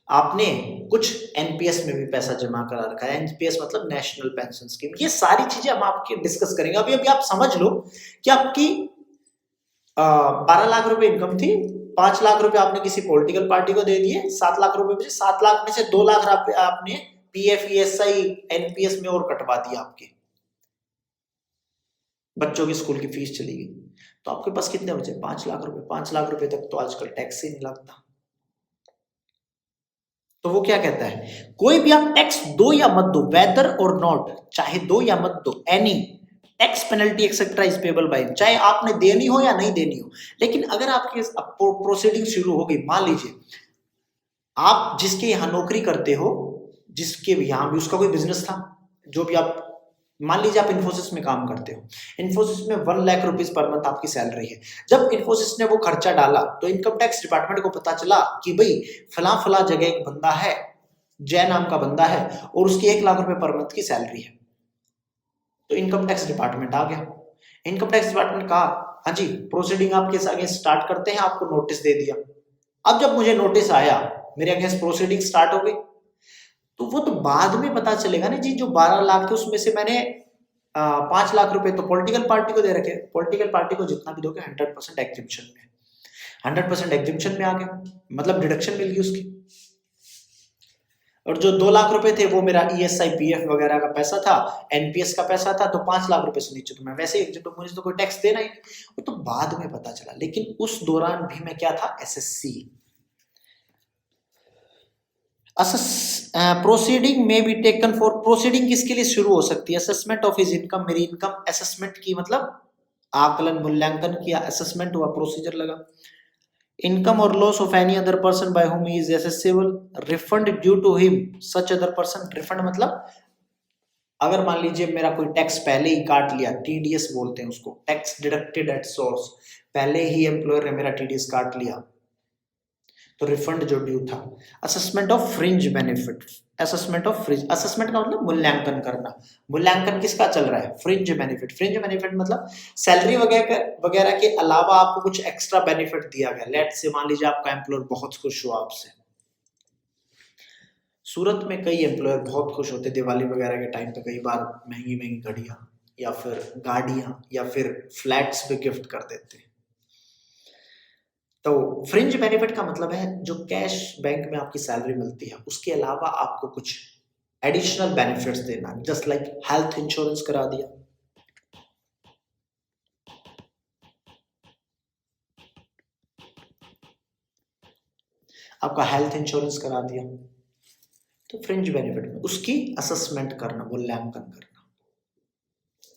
आपने कुछ एनपीएस में भी पैसा जमा करा रखा है, एनपीएस मतलब नेशनल पेंशन स्कीम। ये सारी चीजें हम आपके डिस्कस करेंगे। अभी अभी आप समझ लो कि आपकी 12 लाख रुपए इनकम थी, 5 लाख रुपए आपने किसी पॉलिटिकल पार्टी को दे दिए, 7 लाख रुपए बचे, 7 लाख में से 2 लाख आपने पीएफ ईएसआई एनपीएस में और कटवा दिया, आपके बच्चों की स्कूल की फीस चली गई, तो आपके पास कितने बचे, 5 लाख रुपए। 5 लाख रुपए तक तो आजकल टैक्स ही नहीं लगता। तो वो क्या कहता है, कोई भी आप टैक्स दो या मत दो, वेदर और नॉट, चाहे दो या मत दो, any tax penalty etcetera is payable by, चाहे आपने देनी हो या नहीं देनी हो। लेकिन अगर आपके प्रोसीडिंग शुरू होगी, मान लीजिए आप जिसके यहाँ नौकरी करते हो, जिसके यहाँ भी उसका कोई बिजनेस था, जो भी आप, मान लीजिए आप इन्फोसिस में काम करते हो, इन्फोसिस में 1 लाख रुपीज पर मंथ आपकी सैलरी है। जब इन्फोसिस ने वो खर्चा डाला तो इनकम टैक्स डिपार्टमेंट को पता चला कि भाई फला फला जगह एक बंदा है, जय नाम का बंदा है, और उसकी 1 लाख रुपए पर मंथ की सैलरी है, तो इनकम टैक्स डिपार्टमेंट आ गया। इनकम टैक्स डिपार्टमेंट कहा, हाँ जी प्रोसीडिंग आपके आगे स्टार्ट करते हैं, आपको नोटिस दे दिया। अब जब मुझे नोटिस आया, मेरे अगेंस्ट प्रोसीडिंग स्टार्ट हो गई, तो वो तो बाद में पता चलेगा ना जी, जो 12 लाख थे उसमें से मैंने 5 लाख रुपए तो पॉलिटिकल पार्टी को दे रखे। पॉलिटिकल पार्टी को जितना भी दोगे 100% एग्जिबिशन में, 100% एग्जिबिशन में आ गया, मतलब डिडक्शन मिल गई उसकी। और जो 2 लाख रुपए थे वो मेरा ईएसआई पीएफ वगैरह का पैसा था, एनपीएस का पैसा था, तो 5 लाख रुपए से नीचे तो मैं वैसे ही, तो मुझे तो कोई टैक्स देना ही, वो तो बाद में पता चला। लेकिन उस दौरान भी मैं क्या था, एसएससी। प्रोसीडिंग में बी टेकन फॉर, प्रोसीडिंग किसके लिए शुरू हो सकती है, असेसमेंट ऑफ हिज इनकम, मेरी इनकम असेसमेंट की, मतलब आकलन मूल्यांकन किया, असेसमेंट हुआ, प्रोसीजर लगा। इनकम और loss of any other person by whom he is assessable, refund due to him such other person. Refund मतलब अगर मान लीजिए मेरा कोई टैक्स पहले ही काट लिया, टीडीएस बोलते हैं उसको, टैक्स डिडक्टेड एट सोर्स, पहले ही एम्प्लॉयर ने मेरा टीडीएस काट लिया, तो रिफंड जो ड्यू था। Assessment of fringe benefit, assessment of fringe, assessment का मतलब मूल्यांकन करना। मूल्यांकन किसका चल रहा है, फ्रिंज बेनिफिट। फ्रिंज बेनिफिट मतलब सैलरी वगैरह के अलावा आपको कुछ एक्स्ट्रा बेनिफिट दिया गया। लेट से मान लीजिए आपका एम्प्लॉयर बहुत खुश हुआ आपसे, सूरत में कई एम्प्लॉयर बहुत खुश होते दिवाली वगैरह के टाइम पे, कई बार महंगी महंगी घड़ियां या फिर गाड़ियां या फिर फ्लैट्स पे गिफ्ट कर देते हैं। तो फ्रिंज बेनिफिट का मतलब है जो कैश बैंक में आपकी सैलरी मिलती है उसके अलावा आपको कुछ एडिशनल बेनिफिट्स देना, जस्ट लाइक हेल्थ इंश्योरेंस करा दिया, आपका हेल्थ इंश्योरेंस करा दिया, तो फ्रिंज बेनिफिट में उसकी असेसमेंट करना, मूल्यांकन करना।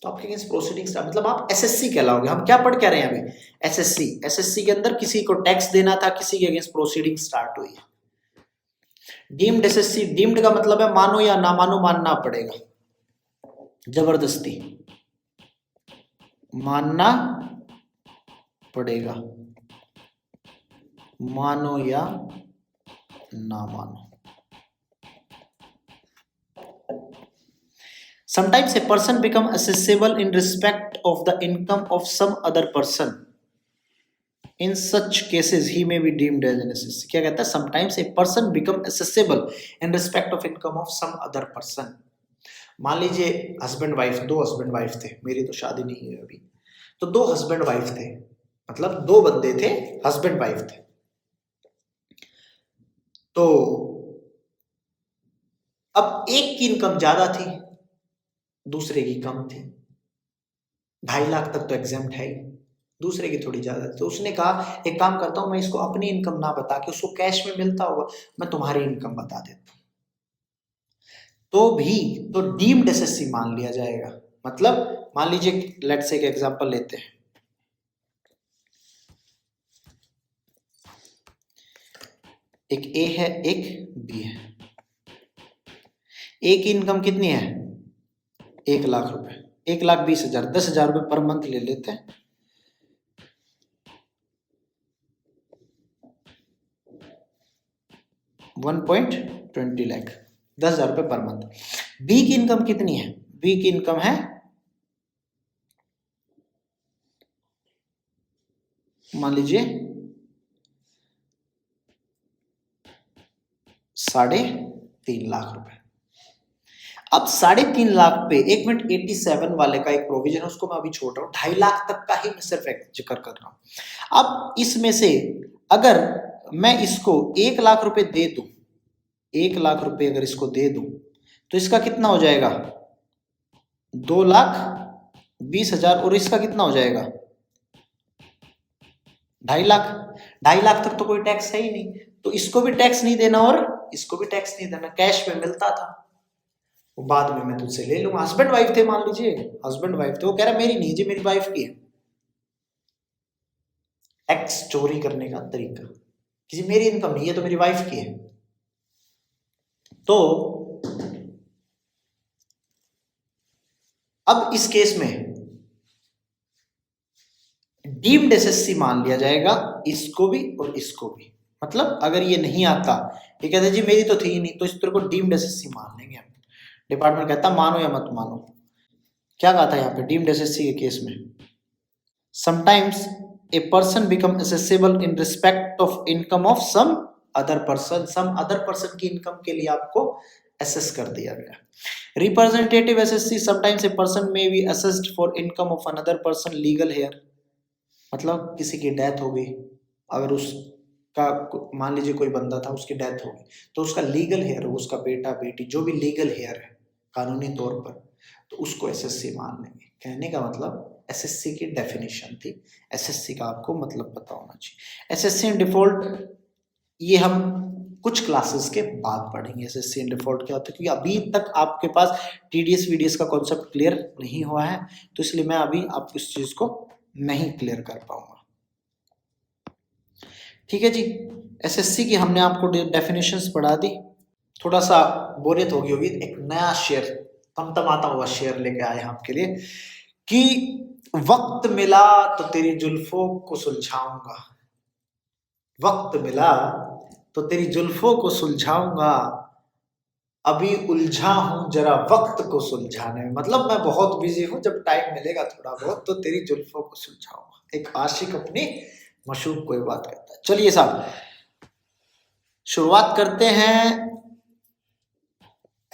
तो आपके अगेंस्ट प्रोसीडिंग स्टार्ट, मतलब आप एसएससी कहलाओगे। हम क्या पढ़ क्या रहे हैं अभी? एसएससी। एसएससी के अंदर किसी को टैक्स देना था, किसी के अगेंस्ट प्रोसीडिंग स्टार्ट हुई है। डीम्ड एसएससी, डीम्ड का मतलब है मानो या ना मानो, मानना पड़ेगा, जबरदस्ती मानना पड़ेगा, मानो या ना मानो। Sometimes a person become accessible in respect of the income of some other person. In such cases, he may be deemed as an assessee. क्या कहता है? Sometimes a person become accessible in respect of income of some other person. मान लीजिए husband wife, दो husband wife थे, मेरी तो शादी नहीं हुई अभी, तो दो हस्बैंड वाइफ थे, मतलब दो बंदे थे, हस्बैंड वाइफ थे। तो अब एक की इनकम ज्यादा थी, दूसरे की कम थी। 2.5 लाख तक तो एग्जाम्प्ट है ही, दूसरे की थोड़ी ज्यादा थी। तो उसने कहा एक काम करता हूं, मैं इसको अपनी इनकम ना बता के, उसको कैश में मिलता होगा, मैं तुम्हारी इनकम बता देता हूं, तो भी तो डीम्ड एसएससी मान लिया जाएगा। मतलब मान लीजिए लेट्स से एक एग्जांपल लेते हैं, एक ए है एक बी है। ए की इनकम कितनी है? 1 लाख रुपए, 1,20,000, 10,000 रुपए पर मंथ ले लेते हैं। $1.20 लाख, 10,000 रुपए पर मंथ। बी की इनकम कितनी है? बी की इनकम है मान लीजिए 3.5 लाख रुपए। अब 3.5 लाख पे, एक मिनट, 87 वाले का एक प्रोविजन है, उसको मैं अभी छोड़ रहा हूं, 2.5 लाख तक का ही मैं सिर्फ जिक्र कर रहा हूं। अब इसमें से अगर मैं इसको 1 लाख रुपए दे दूं, 1 लाख रुपए अगर इसको दे दूं, तो इसका कितना हो जाएगा? 2,20,000, और इसका कितना हो जाएगा? 2.5 लाख। 2.5 लाख तक तो कोई टैक्स है ही नहीं, तो इसको भी टैक्स नहीं देना और इसको भी टैक्स नहीं देना, कैश में मिलता था, वो बाद में मैं तुझसे ले लूंगा। हस्बैंड वाइफ थे, मान लीजिए हस्बैंड वाइफ थे, वो कह रहा मेरी नहीं जी, मेरी वाइफ की है। टैक्स चोरी करने का तरीका, किसी मेरी इनकम नहीं है तो मेरी वाइफ की है। तो अब इस केस में डीम्ड एसएससी मान लिया जाएगा, इसको भी और इसको भी। मतलब अगर ये नहीं आता, ये कहते जी मेरी तो थी ही नहीं, तो इस तरह को डीम्ड एसएससी मान लेंगे हम। डिपार्टमेंट कहता मानो या मत मानो। क्या कहा था यहाँ पे डीम्ड एसएससी के केस में? Sometimes a person become assessable in respect of income of some other person. Some other person की इनकम के लिए आपको असेस कर दिया गया। Representative assessee, sometimes a person may be assessed for income of another person legal heir. मतलब किसी की डेथ हो गई, अगर उसका मान लीजिए कोई बंदा था, उसकी डेथ हो गई, तो उसका लीगल हेयर, उसका बेटा बेटी जो भी लीगल हेयर है कानूनी तौर पर, तो उसको एसएससी मान लेंगे। कहने का मतलब एसएससी की डेफिनेशन थी, एसएससी का आपको मतलब पता होना चाहिए। एसएससी इन डिफॉल्ट ये हम कुछ क्लासेस के बाद पढ़ेंगे, एसएससी इन डिफॉल्ट क्या होता है, क्योंकि अभी तक आपके पास टीडीएस वीडीएस का कॉन्सेप्ट क्लियर नहीं हुआ है, तो इसलिए मैं अभी आपको इस चीज को नहीं क्लियर कर पाऊंगा। ठीक है जी, एसएससी की हमने आपको डेफिनेशंस पढ़ा दी। थोड़ा सा बोरियत होगी होगी, एक नया शेर, तमतमाता हुआ शेर लेके आए हैं आपके लिए कि वक्त मिला तो तेरी जुल्फों को सुलझाऊंगा, वक्त मिला तो तेरी जुल्फों को सुलझाऊंगा, अभी उलझा हूं जरा वक्त को सुलझाने में। मतलब मैं बहुत बिजी हूं, जब टाइम मिलेगा थोड़ा बहुत तो तेरी जुल्फों को सुलझाऊंगा। एक आशिक अपनी मशूक को बात करता है। चलिए साहब शुरुआत करते हैं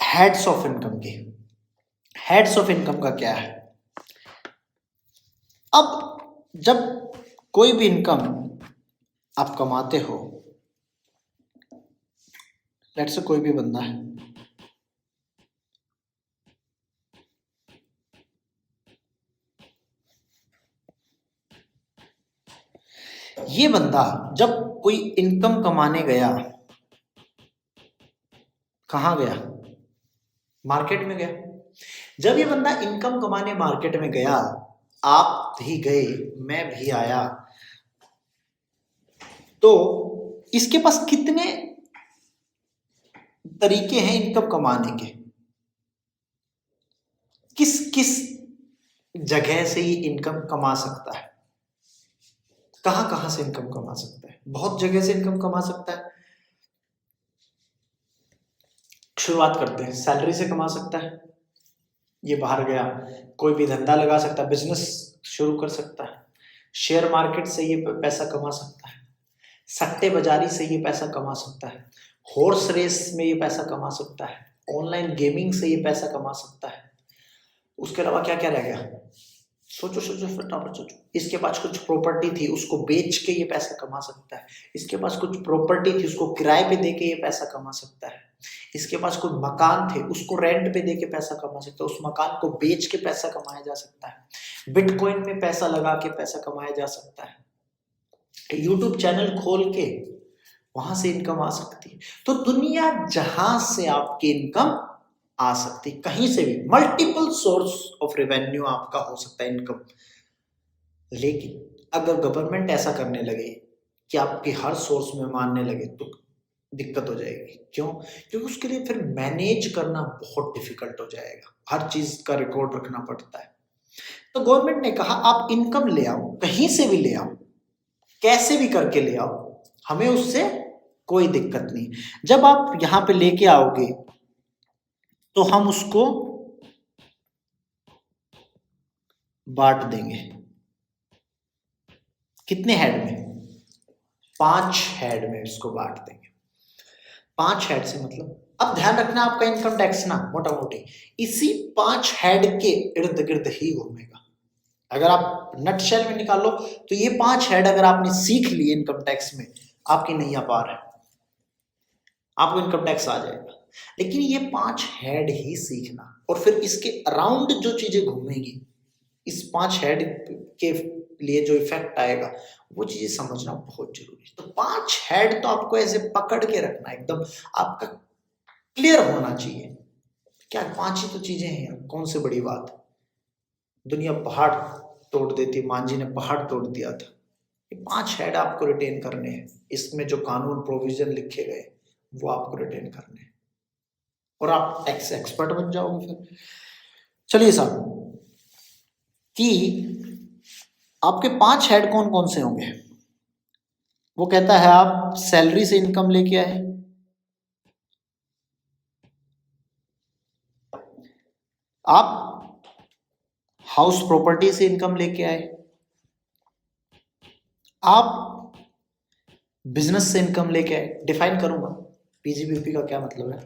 हेड्स ऑफ इनकम की। हेड्स ऑफ इनकम का क्या है? अब जब कोई भी इनकम आप कमाते हो, लेट्स से कोई भी बंदा है, ये बंदा जब कोई इनकम कमाने गया, कहां गया? मार्केट में गया। जब ये बंदा इनकम कमाने मार्केट में गया, आप भी गए, मैं भी आया, तो इसके पास कितने तरीके हैं इनकम कमाने के, किस किस जगह से ये इनकम कमा सकता है, कहां कहां से इनकम कमा सकता है? बहुत जगह से इनकम कमा सकता है। शुरुआत करते हैं, सैलरी से कमा सकता है, ये बाहर गया, कोई भी धंधा लगा सकता है, बिजनेस शुरू कर सकता है, शेयर मार्केट से ये पैसा कमा सकता है, सट्टे बाजारी से ये पैसा कमा सकता है, हॉर्स रेस में ये पैसा कमा सकता है, ऑनलाइन गेमिंग से ये पैसा कमा सकता है। उसके अलावा क्या क्या रह गया? सोचो सोचो, फटाफट सोचो। इसके पास कुछ प्रॉपर्टी थी, उसको बेच के ये पैसा कमा सकता है। इसके पास कुछ प्रॉपर्टी थी, उसको किराए पे दे के ये पैसा कमा सकता है। इसके पास कुछ मकान थे, उसको रेंट पे दे के पैसा कमा सकता है। उस मकान को बेच के पैसा कमाया जा सकता है। बिटकॉइन में पैसा लगा के पैसा कमाया जा सकता है। यूट्यूब चैनल खोल के वहां से इनकम आ सकती है। तो दुनिया जहां से आपकी इनकम आ सकती, कहीं से भी, मल्टीपल सोर्स ऑफ रेवेन्यू आपका हो सकता है इनकम। लेकिन अगर गवर्नमेंट ऐसा करने लगे कि आपके हर सोर्स में मानने लगे तो दिक्कत हो जाएगी। क्यों? क्योंकि उसके लिए फिर मैनेज करना बहुत डिफिकल्ट हो जाएगा, हर चीज का रिकॉर्ड रखना पड़ता है। तो गवर्नमेंट ने कहा आप इनकम ले आओ, कहीं से भी ले आओ, कैसे भी करके ले आओ, हमें उससे कोई दिक्कत नहीं। जब आप यहां पे लेके आओगे तो हम उसको बांट देंगे। कितने हेड में? 5 हेड में इसको बांट देंगे। 5 हेड से मतलब, अब ध्यान रखना आपका इनकम टैक्स ना मोटा मोटी इसी 5 हेड के इर्द गिर्द ही घूमेगा। अगर आप नटशेल में निकालो तो ये 5 हेड अगर आपने सीख लिए इनकम टैक्स में, आपकी नैया पार है, आपको इनकम टैक्स आ जाएगा। लेकिन ये 5 हेड ही सीखना, और फिर इसके अराउंड जो चीजें घूमेंगी, इस 5 हेड के लिए जो इफेक्ट आएगा, वो चीजें समझना बहुत जरूरी है। तो 5 हेड तो आपको ऐसे पकड़ के रखना, एकदम आपका क्लियर होना चाहिए। क्या 5 ही तो चीजें हैं, कौन सी बड़ी बात? दुनिया पहाड़ तोड़ देती, मांझी ने पहाड़ तोड़ दिया था। ये 5 हेड आपको रिटेन करने हैं, इसमें जो कानून प्रोविजन लिखे गए वो आपको रिटेन करने हैं, और आप टैक्स एक्सपर्ट बन जाओगे फिर। चलिए साहब, कि आपके 5 हेड कौन कौन से होंगे? वो कहता है आप सैलरी से इनकम लेके आए, आप हाउस प्रॉपर्टी से इनकम लेके आए, आप बिजनेस से इनकम लेके आए। डिफाइन करूंगा पीजीबीपी का क्या मतलब है।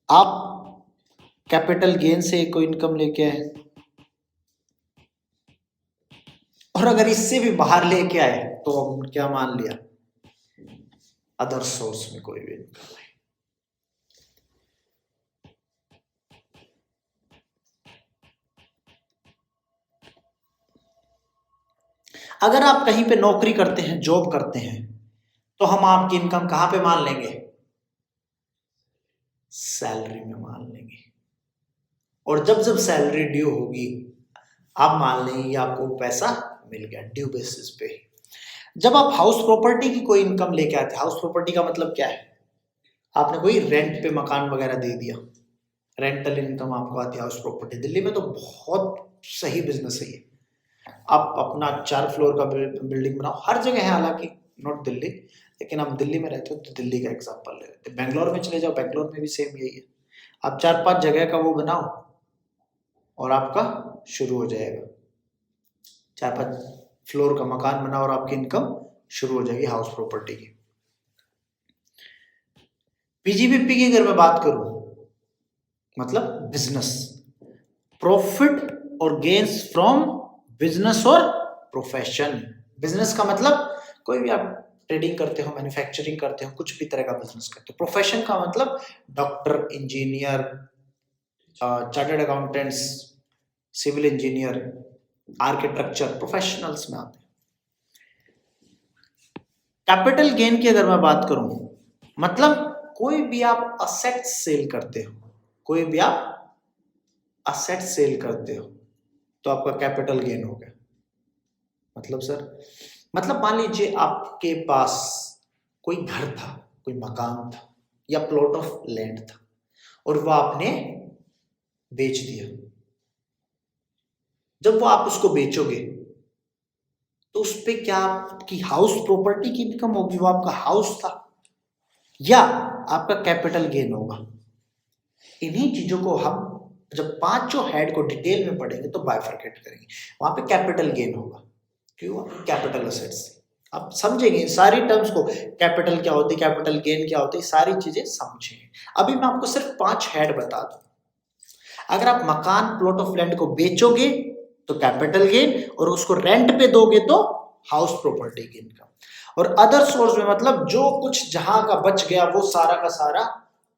आप कैपिटल गेन से कोई इनकम लेके आए, और अगर इससे भी बाहर लेके आए तो हम क्या मान लिया? अदर सोर्स में कोई भी इनकम है। अगर आप कहीं पे नौकरी करते हैं, जॉब करते हैं, तो हम आपकी इनकम कहां पे मान लेंगे? सैलरी में मान लेंगे। और जब जब सैलरी ड्यू होगी, आप मान लेंगे आपको पैसा मिल गया ड्यू बेसिस पे। जब आप हाउस प्रॉपर्टी की कोई इनकम लेके आते हैं, हाउस प्रॉपर्टी का मतलब क्या है? आपने कोई रेंट पे मकान वगैरह दे दिया, रेंटल इनकम आपको आती है हाउस प्रॉपर्टी। दिल्ली में तो बहुत सही बिजनेस है ये। आप अपना 4 फ्लोर का बिल्डिंग बनाओ, हर जगह है हालांकि, नॉट दिल्ली, लेकिन आप दिल्ली में रहते हो तो दिल्ली का एग्जांपल ले लेते हैं। बेंगलोर में चले जाओ, बेंगलोर में भी सेम यही है। आप 4-5 जगह का वो बनाओ और आपका शुरू हो जाएगा। 4-5 फ्लोर का मकान बनाओ और आपकी इनकम शुरू हो जाएगी हाउस प्रॉपर्टी की। पीजीबीपी की अगर मैं बात करूं, मतलब बिजनेस, प्रॉफिट और गेन्स फ्रॉम बिजनेस और प्रोफेशन। बिजनेस का मतलब कोई भी आप ट्रेडिंग करते हो, मैन्युफैक्चरिंग करते हो, कुछ भी तरह का बिजनेस करते हो। प्रोफेशन का मतलब doctor, engineer, chartered accountants, civil engineer, architecture, professionals में आते हैं। कैपिटल गेन की अगर मैं बात करूं, मतलब कोई भी आप असेट सेल करते हो, कोई भी आप असेट सेल करते हो तो आपका कैपिटल गेन हो गया। मतलब सर, मतलब मान लीजिए आपके पास कोई घर था, कोई मकान था या प्लॉट ऑफ लैंड था और वो आपने बेच दिया। जब वो आप उसको बेचोगे तो उस पे क्या आपकी हाउस प्रॉपर्टी की इनकम होगी, वो आपका हाउस था, या आपका कैपिटल गेन होगा। इन्हीं चीजों को हम जब पांचों हेड को डिटेल में पढ़ेंगे तो बाइफरकेट करेंगे। वहां पे कैपिटल गेन होगा, क्यों? Capital assets. आप समझेंगे सारी टर्म्स को, कैपिटल क्या होती है, कैपिटल गेन क्या होती है, सारी चीजें समझेंगे। अभी मैं आपको सिर्फ 5 हेड बता दूं। अगर आप मकान प्लॉट ऑफ लैंड को बेचोगे तो कैपिटल गेन, और उसको रेंट पे दोगे तो हाउस प्रॉपर्टी गेन का। और अदर सोर्स में मतलब जो कुछ जहां का बच गया वो सारा का सारा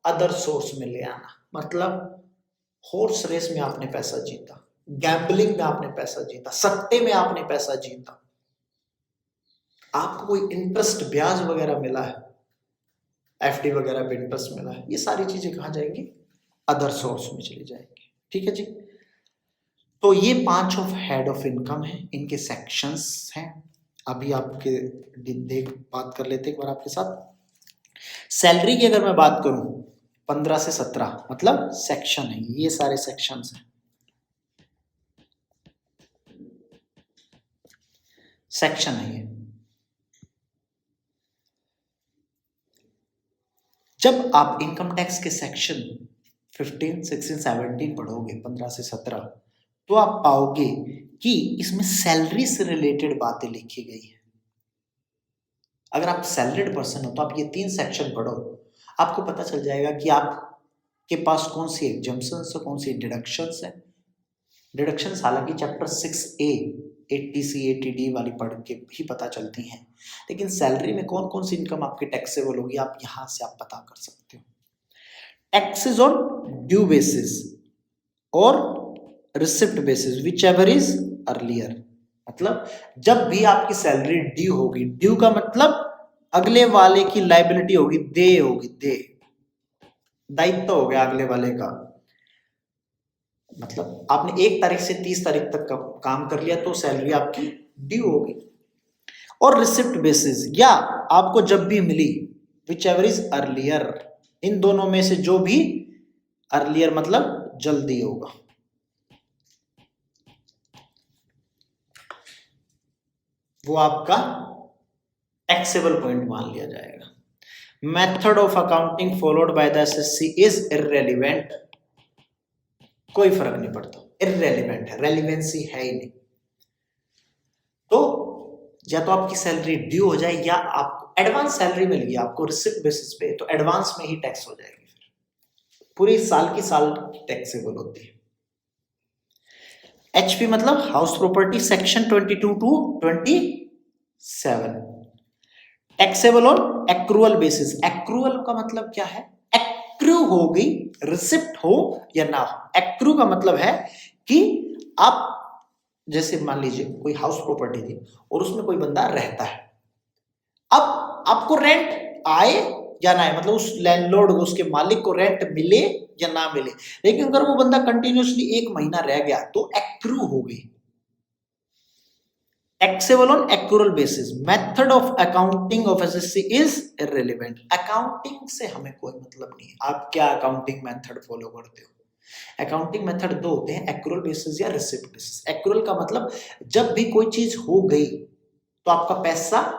अदर सोर्स में ले आना। मतलब हॉर्स रेस में आपने पैसा जीता, गैम्बलिंग में आपने पैसा जीता, सट्टे में आपने पैसा जीता, आपको कोई इंटरेस्ट ब्याज वगैरह मिला है, एफडी वगैरह पे इंटरेस्ट मिला है, ये सारी चीजें कहां जाएंगी? अदर सोर्स में चली जाएंगी। ठीक है जी। तो ये 5 ऑफ हेड ऑफ इनकम है, इनके सेक्शंस हैं। अभी आपके बात कर लेते हैं एक बार आपके साथ। सैलरी की अगर मैं बात करूं 15 से 17 मतलब सेक्शन है, ये सारे सेक्शंस हैं। सेक्शन है ये। जब आप इनकम टैक्स के सेक्शन 15, 16, 17 पढ़ोगे 15 से 17, तो आप पाओगे कि इसमें सैलरी से रिलेटेड बातें लिखी गई है। अगर आप सैलरीड पर्सन हो तो आप ये 3 सेक्शन पढ़ो, आपको पता चल जाएगा कि आपके पास कौन सी एग्जम्पशंस है, कौन सी डिडक्शंस है। डिडक्शंस हालांकि चैप्टर 6A 80C 80D वाली पढ़ के ही पता चलती हैं, लेकिन सैलरी में कौन कौन सी इनकम आपकी टैक्सेबल होगी आप यहां से आप पता कर सकते हो। टैक्सेस ऑन ड्यू बेसिस और receipt basis which ever is earlier. मतलब जब भी आपकी सैलरी ड्यू होगी, ड्यू का मतलब अगले वाले की लायबिलिटी होगी, दे होगी, दे दायित्व हो गया अगले वाले का। मतलब आपने 1 तारीख से 30 तारीख तक का काम कर लिया तो सैलरी आपकी ड्यू होगी। और रिसिप्ट बेसिस, या आपको जब भी मिली, विच एवर इज अर्लियर, इन दोनों में से जो भी अर्लियर मतलब जल्दी होगा। वो आपका टैक्सेबल पॉइंट मान लिया जाएगा। Method of accounting followed by the assessee is irrelevant, कोई फर्क नहीं पड़ता, इररेलेवेंट है, रेलिवेंसी है ही नहीं। तो या तो आपकी सैलरी ड्यू हो जाए या आपको एडवांस सैलरी मिल गई आपको रिसिप्ट बेसिस पे, तो एडवांस में ही टैक्स हो जाएगी, फिर पूरी साल की टैक्सेबल होती है। एचपी मतलब house property, section 22 to 27। Taxable on accrual basis, accrual का मतलब क्या है? एक्रू हो गई, रिसिप्ट हो या ना हो। एक्रू का मतलब है कि आप जैसे मान लीजिए कोई हाउस प्रॉपर्टी थी और उसमें कोई बंदा रहता है, अब आपको रेंट आए या ना आए, मतलब उस लैंडलॉर्ड को, उसके मालिक को रेंट मिले या ना मिले, लेकिन अगर वो बंदा कंटिन्यूअसली 1 महीना रह गया तो एक्रू हो गई। Taxable on accrual basis. Method of accounting of SSC is irrelevant. Accounting से हमें कोई मतलब नहीं है, आप क्या अकाउंटिंग मेथड फॉलो करते हो। अकाउंटिंग मेथड 2 होते हैं, एक्रूअल बेसिस या रिसिप्ट बेसिस। एक्रूअल का मतलब जब भी कोई चीज हो गई तो आपका पैसा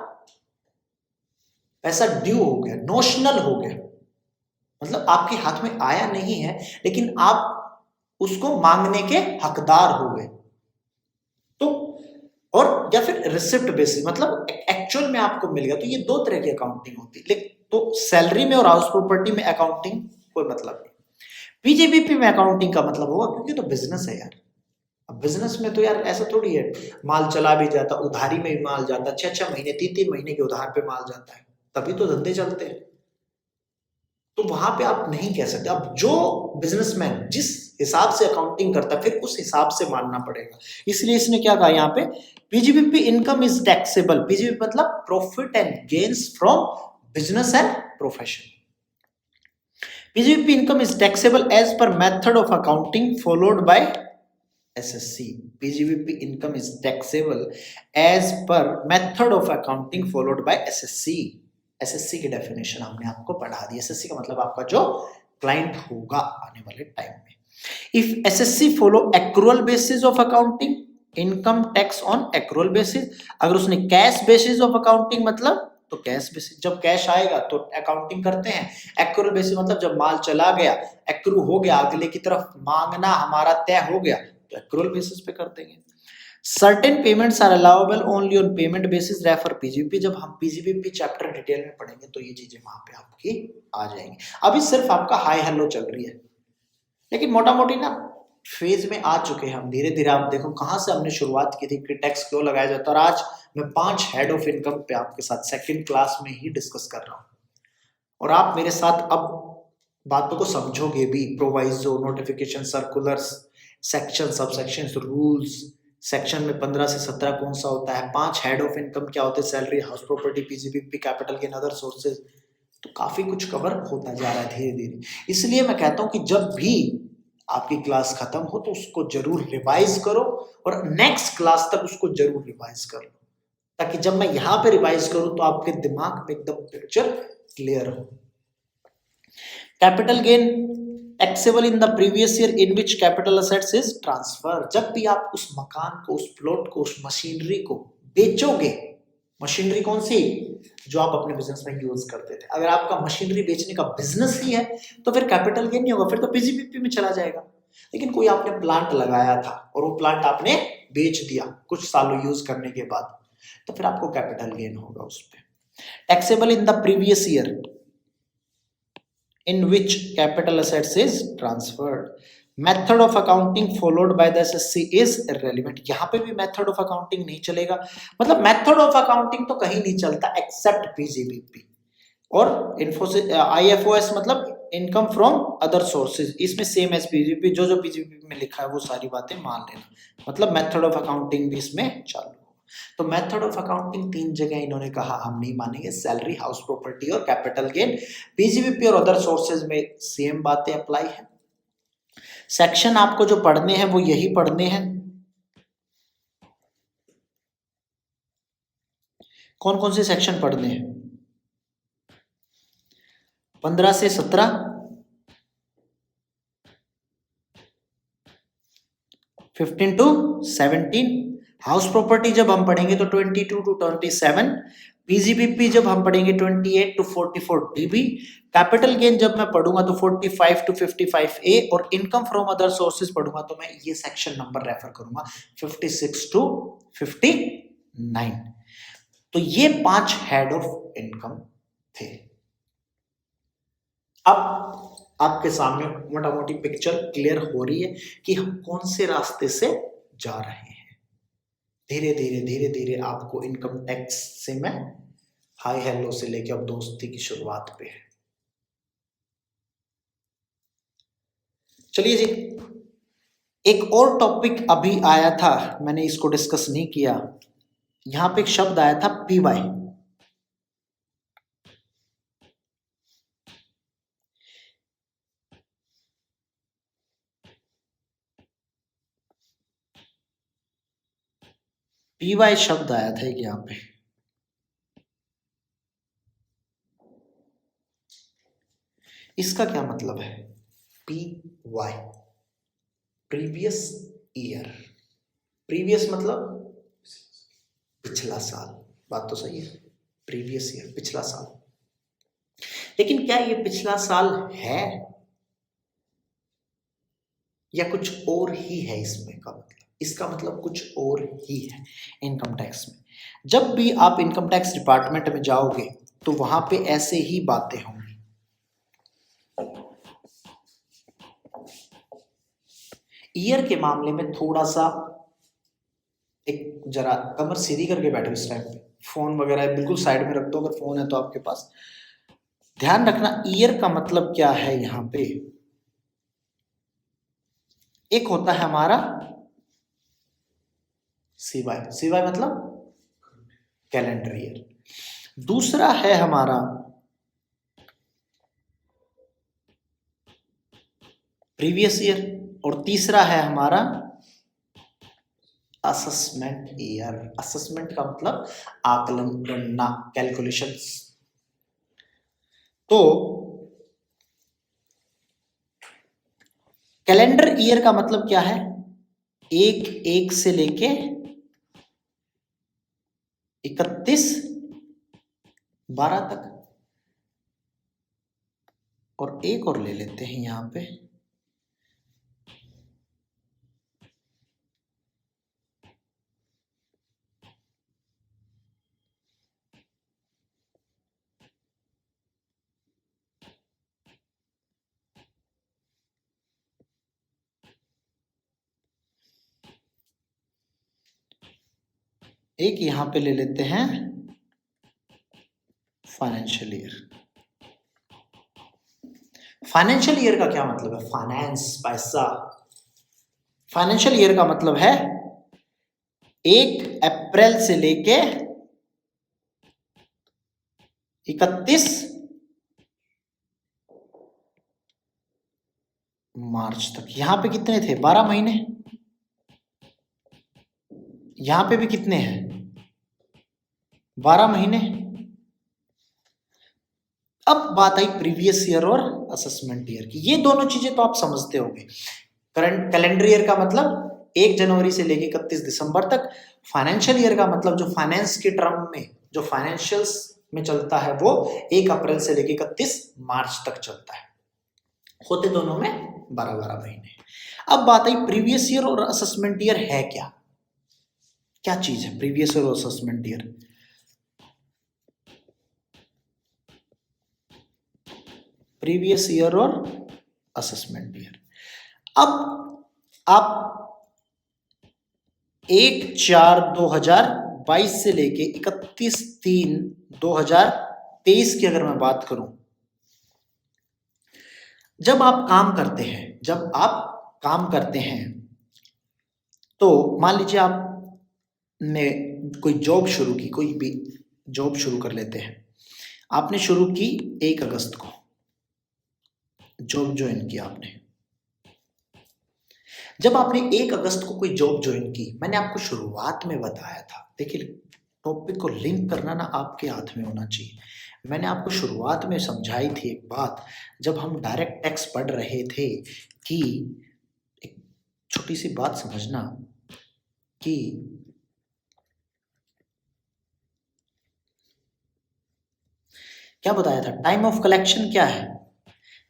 ड्यू हो गया, नोशनल हो गया, मतलब आपके हाथ में आया नहीं है लेकिन आप उसको मांगने के हकदार हो गए। तो और या फिर रिसिप्ट बेसिस मतलब एक्चुअल में आपको मिल गया। तो ये 2 तरह की अकाउंटिंग होती है, लेकिन तो सैलरी में और हाउस प्रॉपर्टी में अकाउंटिंग कोई मतलब नहीं। पीजीबीपी में अकाउंटिंग का मतलब होगा, क्योंकि तो बिजनेस है यार। अब बिजनेस में तो यार ऐसा थोड़ी है, माल चला भी जाता, उधारी में भी माल जाता, 6-6 महीने 3-3 महीने के उधार पे माल जाता है, तभी तो धंधे चलते हैं। तो वहां पे आप नहीं कह सकते। अब जो बिजनेसमैन जिस हिसाब से अकाउंटिंग करता है फिर उस हिसाब से मानना पड़ेगा। इसलिए इसने क्या कहा यहाँ पे, PGBP income is taxable. PGBP मतलब profit and gains from business and profession. PGBP income is taxable as per method of accounting followed by assessee. PGBP income is taxable as per method of accounting followed by assessee. Assessee की definition हमने आपको पढ़ा दी। SSC का मतलब आपका जो client होगा आने वाले टाइम में। If SSC follow accrual basis of accounting, income tax on accrual basis. अगर उसने कैश बेसिस ऑफ अकाउंटिंग मतलब तो कैश बेसिस, जब कैश आएगा तो अकाउंटिंग करते हैं। एक्रूअल बेसिस मतलब जब माल चला गया, एक्रू हो गया, अगले की तरफ मांगना हमारा तय हो गया, तो एक्रूअल बेसिस पे कर देंगे। Certain payments are allowable only on payment basis, refer PGBP. जब हम पीजीबीपी चैप्टर डिटेल में पढ़ेंगे तो ये चीजें वहां पे आपकी आ जाएंगी। अभी सिर्फ आपका हाई हेलो चल रही है, लेकिन मोटा मोटी ना फेज में आ चुके हैं हम। धीरे धीरे आप देखो कहां से हमने शुरुआत की थी कि टैक्स क्यों लगाया जाता है, और आज मैं 5 हेड ऑफ इनकम पे आपके साथ सेकंड क्लास में ही डिस्कस कर रहा हूं, और आप मेरे साथ अब बातों को समझोगे भी। Proviso, notification, circulars, section, sub section, rules, section में 15 से 17 कौन सा होता है, 5 हेड ऑफ इनकम क्या होते हैं, salary, house property, PGBP, capital gain, other sources. तो काफी कुछ कवर होता जा रहा है धीरे धीरे। इसलिए मैं कहता हूं कि जब भी आपकी क्लास खत्म हो तो उसको जरूर रिवाइज करो, और नेक्स्ट क्लास तक उसको जरूर रिवाइज कर लो, ताकि जब मैं यहां पे रिवाइज करूं तो आपके दिमाग में एकदम पिक्चर क्लियर हो। Capital gain taxable in the previous year in which capital assets is transfer. जब भी आप उस मकान को, उस प्लॉट को, उस मशीनरी को बेचोगे, मशीनरी कौन सी जो आप अपने बिजनेस में यूज करते थे, अगर आपका मशीनरी बेचने का बिजनेस ही है तो फिर कैपिटल गेन नहीं होगा, फिर तो पीजीबीपी में चला जाएगा। लेकिन कोई आपने प्लांट लगाया था और वो प्लांट आपने बेच दिया कुछ सालों यूज करने के बाद, तो फिर आपको कैपिटल गेन होगा उस पर। Taxable in the previous year in which capital assets is transferred. Method of accounting followed by the SSC is irrelevant. यहाँ पे भी method of accounting नहीं चलेगा, मतलब method of accounting तो कहीं नहीं चलता except PGBP और IFOS मतलब इनकम फ्रॉम अदर सोर्सेज। इसमें सेम एज पीजीबीपी, जो पीजीबीपी में लिखा है वो सारी बातें मान लेना, मतलब मेथड ऑफ अकाउंटिंग भी इसमें चालू। तो मेथड ऑफ अकाउंटिंग 3 जगह इन्होंने कहा हम नहीं मानेंगे, सैलरी, हाउस प्रॉपर्टी और कैपिटल गेन। पीजीबीपी और अदर सोर्सेज में सेम बातें अप्लाई है। सेक्शन आपको जो पढ़ने हैं वो यही पढ़ने हैं। कौन कौन से सेक्शन पढ़ने हैं? 15 से 17, 15 to 17। हाउस प्रॉपर्टी जब हम पढ़ेंगे तो 22 to 27। पीजीबीपी जब हम पढ़ेंगे 28 to 44 डीबी। कैपिटल गेन जब मैं पढ़ूंगा तो 45 to 55 ए, और इनकम फ्रॉम अदर सोर्सेज पढ़ूंगा तो मैं ये सेक्शन नंबर रेफर करूंगा 56 to 59। तो ये 5 हेड ऑफ इनकम थे। अब आपके सामने मोटा मोटी पिक्चर क्लियर हो रही है कि हम कौन से रास्ते से जा रहे हैं। धीरे धीरे धीरे धीरे आपको इनकम टैक्स से मैं हाई हेलो से लेके अब दोस्ती की शुरुआत पे है। चलिए जी, एक और टॉपिक अभी आया था, मैंने इसको डिस्कस नहीं किया। यहां पे एक शब्द आया था पीवाई। पीवाई शब्द आया था एक यहां पे। इसका क्या मतलब है? P Y, previous year. Previous मतलब पिछला साल, बात तो सही है, प्रीवियस ईयर पिछला साल। लेकिन क्या ये पिछला साल है या कुछ और ही है? इसमें का मतलब, इसका मतलब कुछ और ही है इनकम टैक्स में। जब भी आप इनकम टैक्स डिपार्टमेंट में जाओगे तो वहां पे ऐसे ही बातें होंगी। ईयर के मामले में थोड़ा सा एक जरा कमर सीधी करके बैठो इस टाइम पे, फोन वगैरह बिल्कुल साइड में रख दो, अगर फोन है तो आपके पास। ध्यान रखना ईयर का मतलब क्या है। यहां पे एक होता है हमारा सीवाई, सीवाई मतलब कैलेंडर ईयर। दूसरा है हमारा प्रीवियस ईयर, और तीसरा है हमारा असेसमेंट ईयर। असेसमेंट का मतलब आकलन, गणना, कैलकुलेशंस। तो कैलेंडर ईयर का मतलब क्या है? एक एक से लेके 31/12 तक। और एक और ले लेते हैं यहां पे, एक यहां पे ले लेते हैं फाइनेंशियल ईयर। फाइनेंशियल ईयर का क्या मतलब है? फाइनेंस, पैसा। फाइनेंशियल ईयर का मतलब है 1 अप्रैल से लेके 31 मार्च तक। यहां पे कितने थे? 12 महीने। यहां पे भी कितने हैं? 12 महीने। अब बात आई प्रीवियस ईयर और असेसमेंट ईयर की। ये दोनों चीजें तो आप समझते होंगे। करंट कैलेंडर ईयर का मतलब 1 जनवरी से लेके 31 दिसंबर तक। फाइनेंशियल ईयर का मतलब जो फाइनेंस के टर्म में, जो फाइनेंशियल्स में चलता है, वो 1 अप्रैल से लेके 31 मार्च तक चलता है। होते दोनों में 12-12 महीने। अब बात आई प्रीवियस ईयर और असेसमेंट ईयर है क्या? क्या चीज है प्रीवियस ईयर और असेसमेंट ईयर? प्रीवियस ईयर और असेसमेंट ईयर। अब आप 1/4/2022 से लेके 31/3/2023 की अगर मैं बात करूं, जब आप काम करते हैं तो मान लीजिए आपने कोई जॉब शुरू की, कोई भी जॉब शुरू कर लेते हैं। आपने शुरू की 1 अगस्त को, जॉब ज्वाइन किया आपने। जब आपने 1 अगस्त को कोई जॉब ज्वाइन की, मैंने आपको शुरुआत में बताया था, देखिए टॉपिक को लिंक करना ना आपके हाथ में होना चाहिए। मैंने आपको शुरुआत में समझाई थी एक बात, जब हम डायरेक्ट टैक्स पढ़ रहे थे, कि एक छोटी सी बात समझना कि क्या बताया था, टाइम ऑफ कलेक्शन क्या है।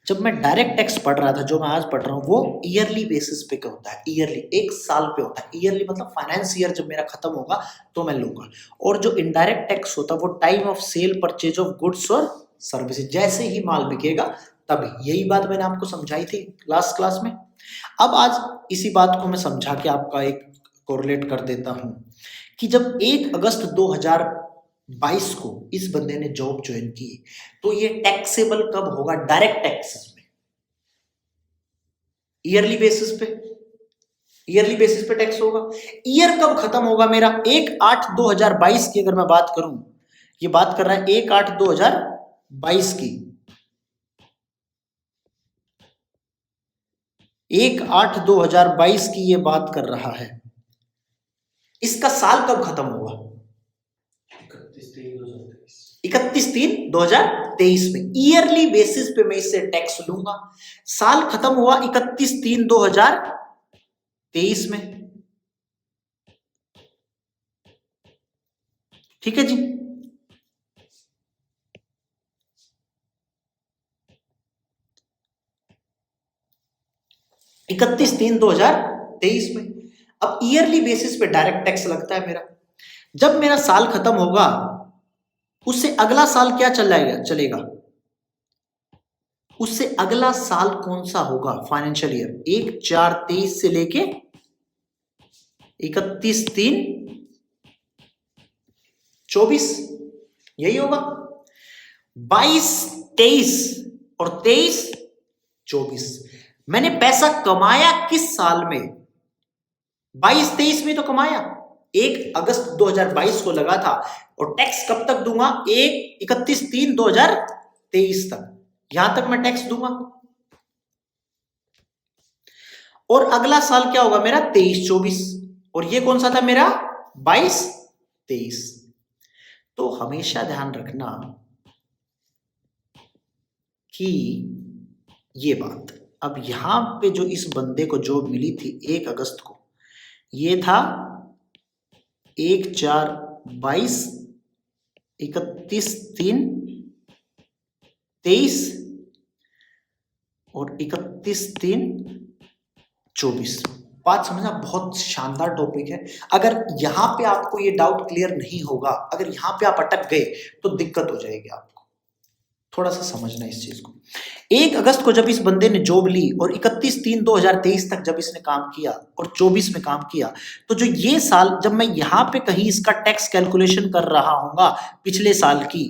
जब मैं डायरेक्ट टैक्स पढ़ रहा था, जो मैं आज पढ़ रहा हूँ, वो ईयरली बेसिस पे क्या होता है, ईयरली, 1 साल पे होता है। ईयरली मतलब फाइनेंस ईयर जब मेरा खत्म होगा तो मैं लूंगा। और जो इनडायरेक्ट टैक्स होता है वो time of sale, purchase of goods और सर्विसेज, जैसे ही माल बिकेगा तभी। यही बात मैंने आपको समझाई थी लास्ट क्लास में। अब आज इसी बात को मैं समझा के आपका एक कोरिलेट कर देता हूं, कि जब 1 अगस्त 2022 को इस बंदे ने जॉब ज्वाइन की, तो ये टैक्सेबल कब होगा? डायरेक्ट टैक्सेस में, ईयरली बेसिस पे। ईयरली बेसिस पे टैक्स होगा। ईयर कब खत्म होगा मेरा? 1/8/2022 की अगर मैं बात करूं, ये बात कर रहा है 1/8/2022 की। 1/8/2022 की ये बात कर रहा है। इसका साल कब खत्म होगा? 31/3/2023 में। ईयरली बेसिस पे मैं इससे टैक्स लूंगा। साल खत्म हुआ 31/3/2023 में। ठीक है जी। 31/3/2023 में। अब ईयरली बेसिस पे डायरेक्ट टैक्स लगता है मेरा। जब मेरा साल खत्म होगा, उससे अगला साल क्या चलेगा? उससे अगला साल कौन सा होगा? फाइनेंशियल ईयर 1/4/23 से लेके 31/3/24, यही होगा। 22/23 और 23/24। मैंने पैसा कमाया किस साल में? 22-23 में तो कमाया। 1 अगस्त 2022 को लगा था, और टैक्स कब तक दूंगा? 31/3/2023 तक। यहां तक मैं टैक्स दूंगा। और अगला साल क्या होगा मेरा 23-24, और ये कौन सा था मेरा 22-23। तो हमेशा ध्यान रखना कि ये बात, अब यहां पे जो इस बंदे को जॉब मिली थी 1 अगस्त को, ये था 1/4/22, 31/3/23 और 31/3/24। बात समझना, बहुत शानदार टॉपिक है। अगर यहां पे आपको ये डाउट क्लियर नहीं होगा, अगर यहां पे आप अटक गए तो दिक्कत हो जाएगी आपको। थोड़ा सा समझना इस चीज को। 1 अगस्त को जब इस बंदे ने जॉब ली और 31/3/2023 तक जब इसने काम किया और 24 में काम किया, तो जो ये साल जब मैं यहां पे कहीं इसका टैक्स कैलकुलेशन कर रहा हूंगा पिछले साल की,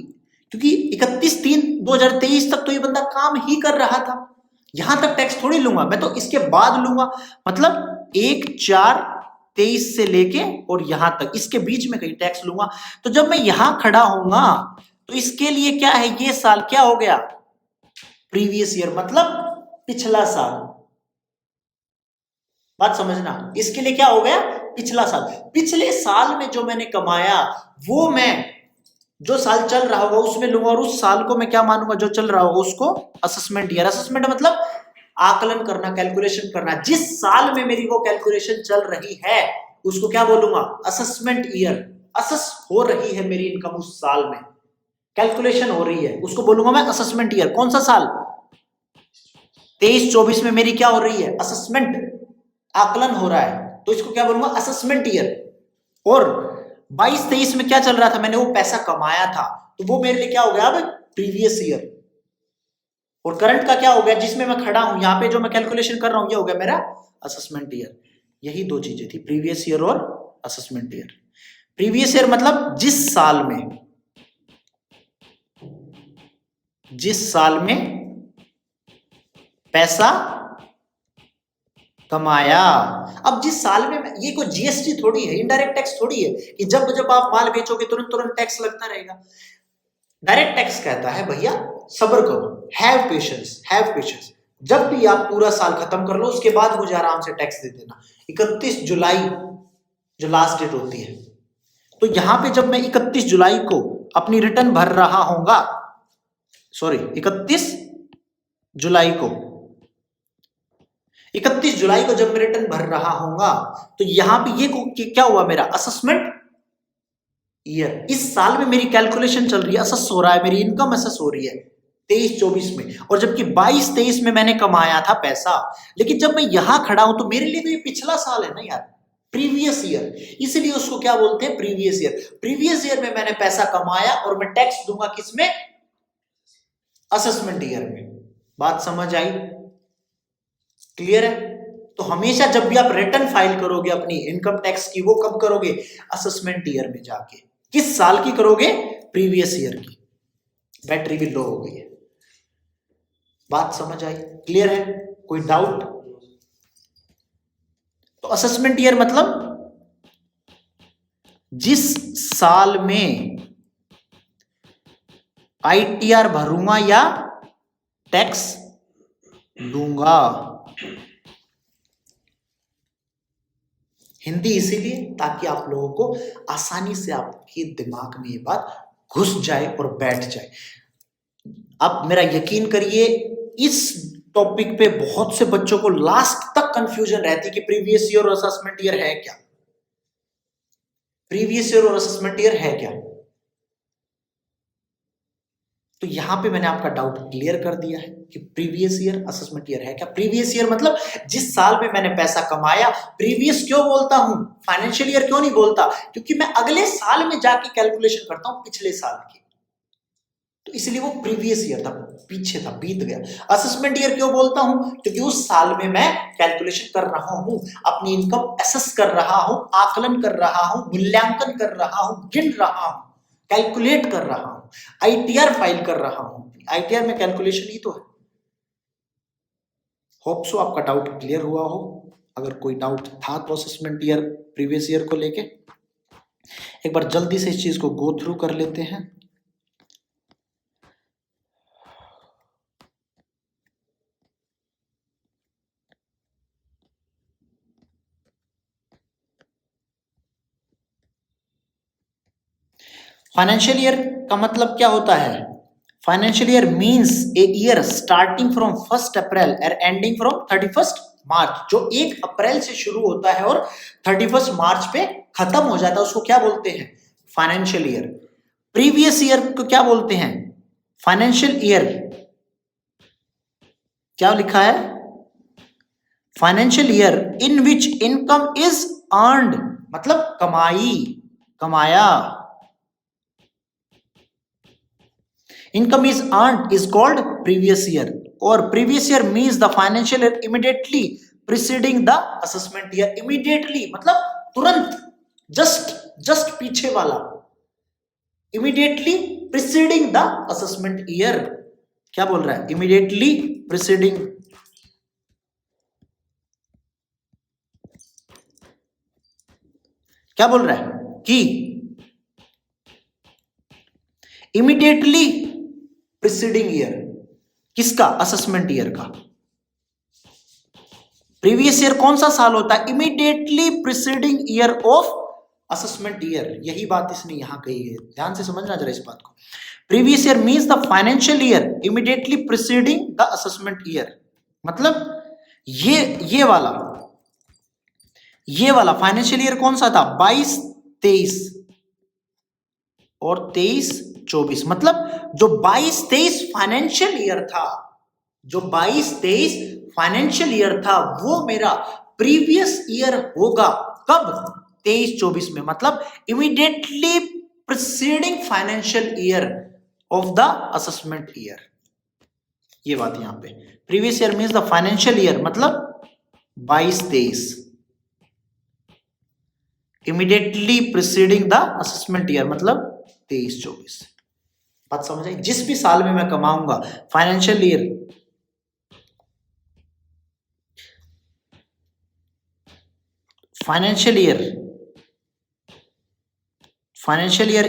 क्योंकि 31/3/2023 तक तो ये बंदा काम ही कर रहा था, यहां तक टैक्स थोड़ी लूंगा मैं, तो इसके बाद लूंगा। मतलब 1/4/23 से लेके और यहां तक, इसके बीच में कहीं टैक्स लूंगा। तो जब मैं यहां खड़ा होऊंगा तो इसके लिए क्या है, ये साल क्या हो गया, प्रीवियस ईयर, मतलब पिछला साल। बात समझना, इसके लिए क्या हो गया, पिछला साल। पिछले साल में जो मैंने कमाया वो मैं जो साल चल रहा होगा उसमें लूंगा, और उस साल को मैं क्या मानूंगा, जो चल रहा होगा उसको असेसमेंट ईयर। असेसमेंट मतलब आकलन करना, कैलकुलेशन करना। जिस साल में मेरी वो कैलकुलेशन चल रही है उसको क्या बोलूंगा, असेसमेंट ईयर। असेस हो रही है मेरी इनकम उस साल में, कैलकुलेशन हो रही है, उसको बोलूंगा मैं असेसमेंट ईयर। कौन सा साल, 23-24 में मेरी क्या हो रही है, असेसमेंट, आकलन हो रहा है, तो इसको क्या बोलूंगा, असेसमेंट ईयर। और 22-23 में क्या चल रहा था, मैंने वो पैसा कमाया था, तो वो मेरे लिए क्या हो गया अब, प्रीवियस ईयर। और करंट का क्या हो गया, जिसमें मैं खड़ा हूं, यहां पे जो मैं कैलकुलेशन कर रहा हूं, ये हो गया मेरा असेसमेंट ईयर। यही दो चीजें थी, प्रीवियस ईयर और असेसमेंट ईयर। प्रीवियस ईयर मतलब जिस साल में पैसा कमाया। अब जिस साल में, ये कोई जीएसटी थोड़ी है, इनडायरेक्ट टैक्स थोड़ी है कि जब जब आप माल बेचोगे तुरंत तुरंत टैक्स लगता रहेगा। डायरेक्ट टैक्स कहता है भैया सब्र करो, हैव पेशेंस, हैव पेशेंस। जब भी आप पूरा साल खत्म कर लो उसके बाद मुझे आराम से टैक्स दे देना। 31 जुलाई जो लास्ट डेट होती है, तो यहां पे जब मैं 31 जुलाई को अपनी रिटर्न भर रहा होऊंगा, सॉरी 31 जुलाई को, 31 जुलाई को जब मैं रिटर्न भर रहा होऊंगा, तो यहां पे ये क्या हुआ, मेरा असेसमेंट ईयर। इस साल में मेरी कैलकुलेशन चल रही है, असेस हो रहा है, मेरी इनकम असेस हो रही है 23-24 में, और जबकि 22-23 में मैंने कमाया था पैसा। लेकिन जब मैं यहां खड़ा हूं तो मेरे लिए तो ये पिछला साल है ना यार, प्रीवियस ईयर, इसलिए उसको क्या बोलते हैं, प्रीवियस ईयर। प्रीवियस ईयर में मैंने पैसा कमाया और मैं टैक्स दूंगा किसमें, असेसमेंट ईयर में। बात समझ आई, क्लियर है। तो हमेशा जब भी आप रिटर्न फाइल करोगे अपनी इनकम टैक्स की, वो कब करोगे, असेसमेंट ईयर में जाके। किस साल की करोगे, प्रीवियस ईयर की। बैटरी भी लो हो गई है, बात समझ आई, क्लियर है, कोई डाउट। तो असेसमेंट ईयर मतलब जिस साल में आईटीआर भरूंगा या टैक्स लूंगा। हिंदी इसीलिए ताकि आप लोगों को आसानी से आपके दिमाग में ये बात घुस जाए और बैठ जाए। आप मेरा यकीन करिए, इस टॉपिक पे बहुत से बच्चों को लास्ट तक कंफ्यूजन रहती है कि प्रीवियस ईयर और असेसमेंट ईयर है क्या, प्रीवियस ईयर और असेसमेंट ईयर है क्या। तो यहां पे मैंने आपका डाउट क्लियर कर दिया है कि प्रीवियस ईयर असेसमेंट ईयर है क्या। प्रीवियस ईयर मतलब जिस साल में मैंने पैसा कमाया। प्रीवियस क्यों बोलता हूं, फाइनेंशियल ईयर क्यों नहीं बोलता, क्योंकि मैं अगले साल में जाके कैलकुलेशन करता हूं पिछले साल की, तो इसलिए वो प्रीवियस ईयर था, पीछे था, बीत गया। असेसमेंट ईयर क्यों बोलता हूं, क्योंकि उस साल में मैं कैलकुलेशन कर रहा हूं, अपनी इनकम असेस कर रहा हूं, आकलन कर रहा हूं, मूल्यांकन कर रहा हूं, गिन रहा हूं, कैलकुलेट कर रहा हूं, आईटीआर फाइल कर रहा हूं। आईटीआर में कैलकुलेशन ही तो है। होप सो आपका डाउट क्लियर हुआ हो। अगर कोई डाउट था तो असेसमेंट ईयर प्रीवियस ईयर को लेके एक बार जल्दी से इस चीज को गो थ्रू कर लेते हैं। फाइनेंशियल ईयर का मतलब क्या होता है? Financial year means a year starting from 1 अप्रैल और एंडिंग फ्रॉम 31 मार्च, जो 1 अप्रैल से शुरू होता है और 31 मार्च पे खत्म हो जाता है, उसको क्या बोलते हैं? Financial year. प्रीवियस ईयर को क्या बोलते हैं? फाइनेंशियल ईयर क्या लिखा है? Financial year in which income is earned, मतलब कमाई, कमाया, income is earned is called previous year, or previous year means the financial year immediately preceding the assessment year। immediately मतलब तुरंत, just पीछे वाला, immediately preceding the assessment year। क्या बोल रहा है? immediately preceding, क्या बोल रहा है कि immediately प्रीसीडिंग ईयर, किसका? असेसमेंट ईयर का। प्रीवियस ईयर कौन सा साल होता है? Immediately preceding year of assessment year. यही बात इसने यहां कही है, ध्यान से समझना जरा इस बात को। Previous year means the financial year immediately preceding the assessment year, मतलब ये वाला फाइनेंशियल ईयर कौन सा था? 22-23 और 23-24, मतलब जो 22-23 फाइनेंशियल ईयर था, जो 22-23 फाइनेंशियल ईयर था, वो मेरा प्रीवियस ईयर होगा कब? 23-24 में, मतलब immediately preceding financial year of the assessment year. ये बात यहां पे, previous year means the financial year, मतलब 22-23, immediately preceding the assessment year, मतलब 23-24। बात समझ आई? जिस भी साल में मैं कमाऊंगा, financial year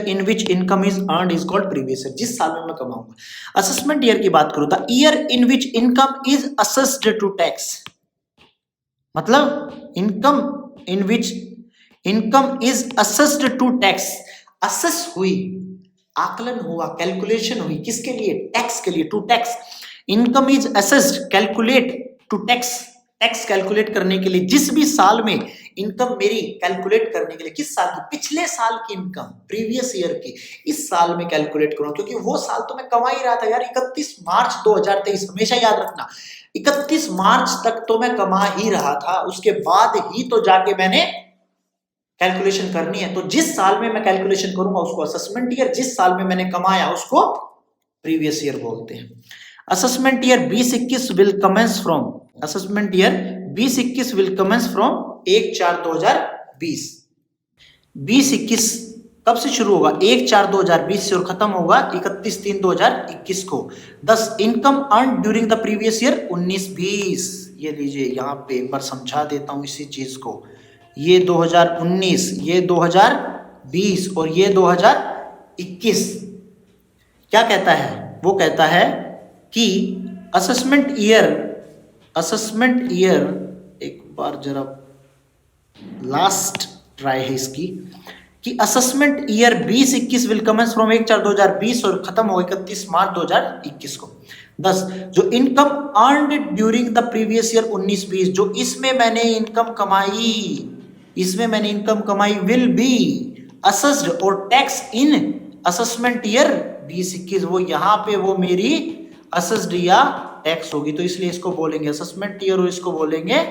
in which income is earned is called previous year, जिस साल में मैं कमाऊंगा। असेसमेंट ईयर की बात करूं तो year in which income is assessed to tax, मतलब income in which income is assessed to tax, assess हुई, आकलन हुआ, कैलकुलेशन हुई, किसके लिए? टैक्स के लिए, to tax. Income is assessed, calculate to tax, tax calculate करने के लिए। जिस भी साल में इनकम मेरी कैलकुलेट करने के लिए, किस साल की? पिछले साल की इनकम, प्रीवियस ईयर की, इस साल में कैलकुलेट करूं, क्योंकि वो साल तो मैं कमा ही रहा था यार। 31 मार्च 2023, हमेशा याद रखना, 31 मार्च तक तो मैं कमा ही रहा था, उसके बाद ही तो जाके मैंने कैलकुलेशन करनी है। तो जिस साल में मैं कैलकुलेशन करूंगा उसको असेसमेंट ईयर, जिस साल में मैंने कमाया उसको प्रीवियस ईयर बोलते हैं। Assessment year 2021 will commence from, assessment year 2021 will commence from 1/4/2020। 2021 कब से शुरू होगा? 1/4/2020 से, और खत्म होगा 31/3/2021 को। 10 income earn during the previous year 19-20। ये लीजिए यहाँ पे एक बार समझा देता हूं इसी चीज को। ये 2019, ये 2020 और ये 2021 क्या कहता है? वो कहता है कि असेसमेंट ईयर, एक बार जरा लास्ट ट्राई है इसकी, कि assessment year 2021 will commence from 1/4/2020 और खत्म हो 31 मार्च 2021 को। 10 जो income earned during the previous year 19-20, जो इसमें मैंने इनकम कमाई विल बी असेस्ड और टैक्स इन असेसमेंट ईयर 2021, वो यहाँ पे वो मेरी असेस्ड या टैक्स होगी, तो इसलिए इसको बोलेंगे असेसमेंट ईयर और इसको बोलेंगे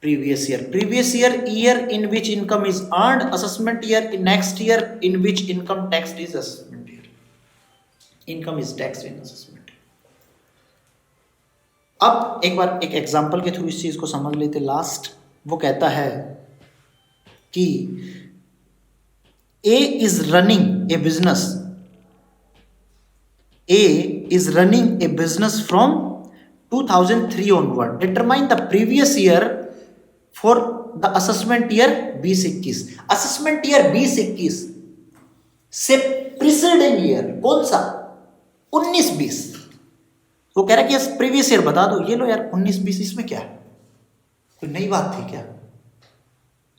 previous year. Previous year in which income is earned, assessment year in next year in which income tax is assessment year, income is tax in assessment. अब एक बार एक एग्जांपल के थ्रू इस चीज को समझ लेते। लास्ट वो कहता है कि A is running a business from 2003 onward. Determine the previous year for the assessment year 2021। assessment year 2021 से preceding year कौन सा? 19-20। वो कह रहा है कि प्रीवियस ईयर बता दो। ये लो यार 19-20, इसमें क्या है? कोई नई बात थी क्या?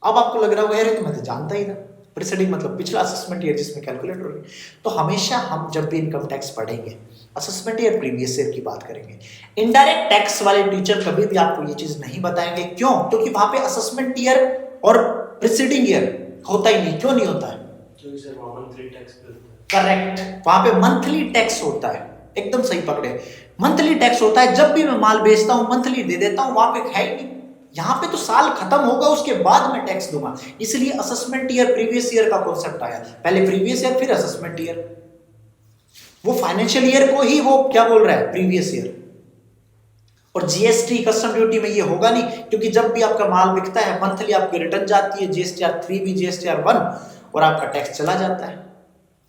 अब आपको लग रहा होगा यार ये तो मैं तो जानता ही था। प्रीसीडिंग मतलब पिछला असेसमेंट ईयर जिसमें कैलकुलेट हो रही है। तो हमेशा हम जब भी इनकम टैक्स पढ़ेंगे असेसमेंट ईयर प्रीवियस ईयर की बात करेंगे। इनडायरेक्ट टैक्स वाले टीचर कभी भी आपको ये चीज नहीं बताएंगे, क्यों? क्योंकि वहां पे असेसमेंट ईयर और प्रीसीडिंग ईयर होता ही नहीं। क्यों नहीं होता है? करेक्ट, वहां पे मंथली टैक्स होता है। एकदम सही पकड़े, मंथली टैक्स होता है। जब भी मैं माल बेचता हूं मंथली दे देता हूं, वहां पे है ही नहीं। यहां पे तो साल खत्म होगा उसके बाद मैं टैक्स दूंगा, इसलिए असेसमेंट ईयर प्रीवियस ईयर का कॉन्सेप्ट आया। पहले प्रीवियस ईयर फिर असेसमेंट ईयर। वो फाइनेंशियल ईयर को ही वो क्या बोल रहा है, प्रीवियस ईयर। और जीएसटी कस्टम ड्यूटी में ये होगा नहीं, क्योंकि जब भी आपका माल बिकता है मंथली आपकी रिटर्न जाती है, जीएसटीआर 3 भी जीएसटीआर 1, और आपका टैक्स चला जाता है।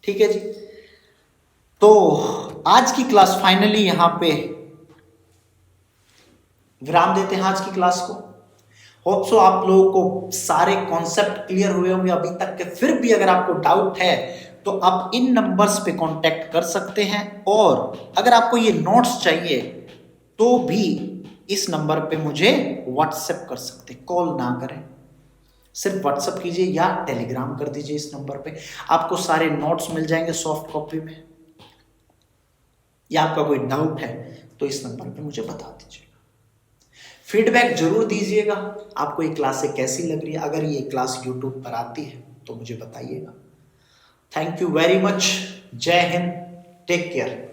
ठीक है जी। तो आज की क्लास फाइनली यहां पे विराम देते हैं आज की क्लास को। होप सो आप लोगों को सारे कॉन्सेप्ट क्लियर हुए होंगे अभी तक के। फिर भी अगर आपको डाउट है तो आप इन नंबर्स पे कांटेक्ट कर सकते हैं, और अगर आपको ये नोट्स चाहिए तो भी इस नंबर पे मुझे व्हाट्सएप कर सकते। कॉल ना करें, सिर्फ व्हाट्सएप कीजिए या टेलीग्राम कर दीजिए। इस नंबर पे आपको सारे नोट्स मिल जाएंगे सॉफ्ट कॉपी में। या आपका कोई डाउट है तो इस नंबर पे मुझे बता दीजिएगा। फीडबैक जरूर दीजिएगा, आपको ये क्लासें कैसी लग रही है। अगर ये क्लास यूट्यूब पर आती है तो मुझे बताइएगा। Thank you very much. जय हिंद, टेक केयर।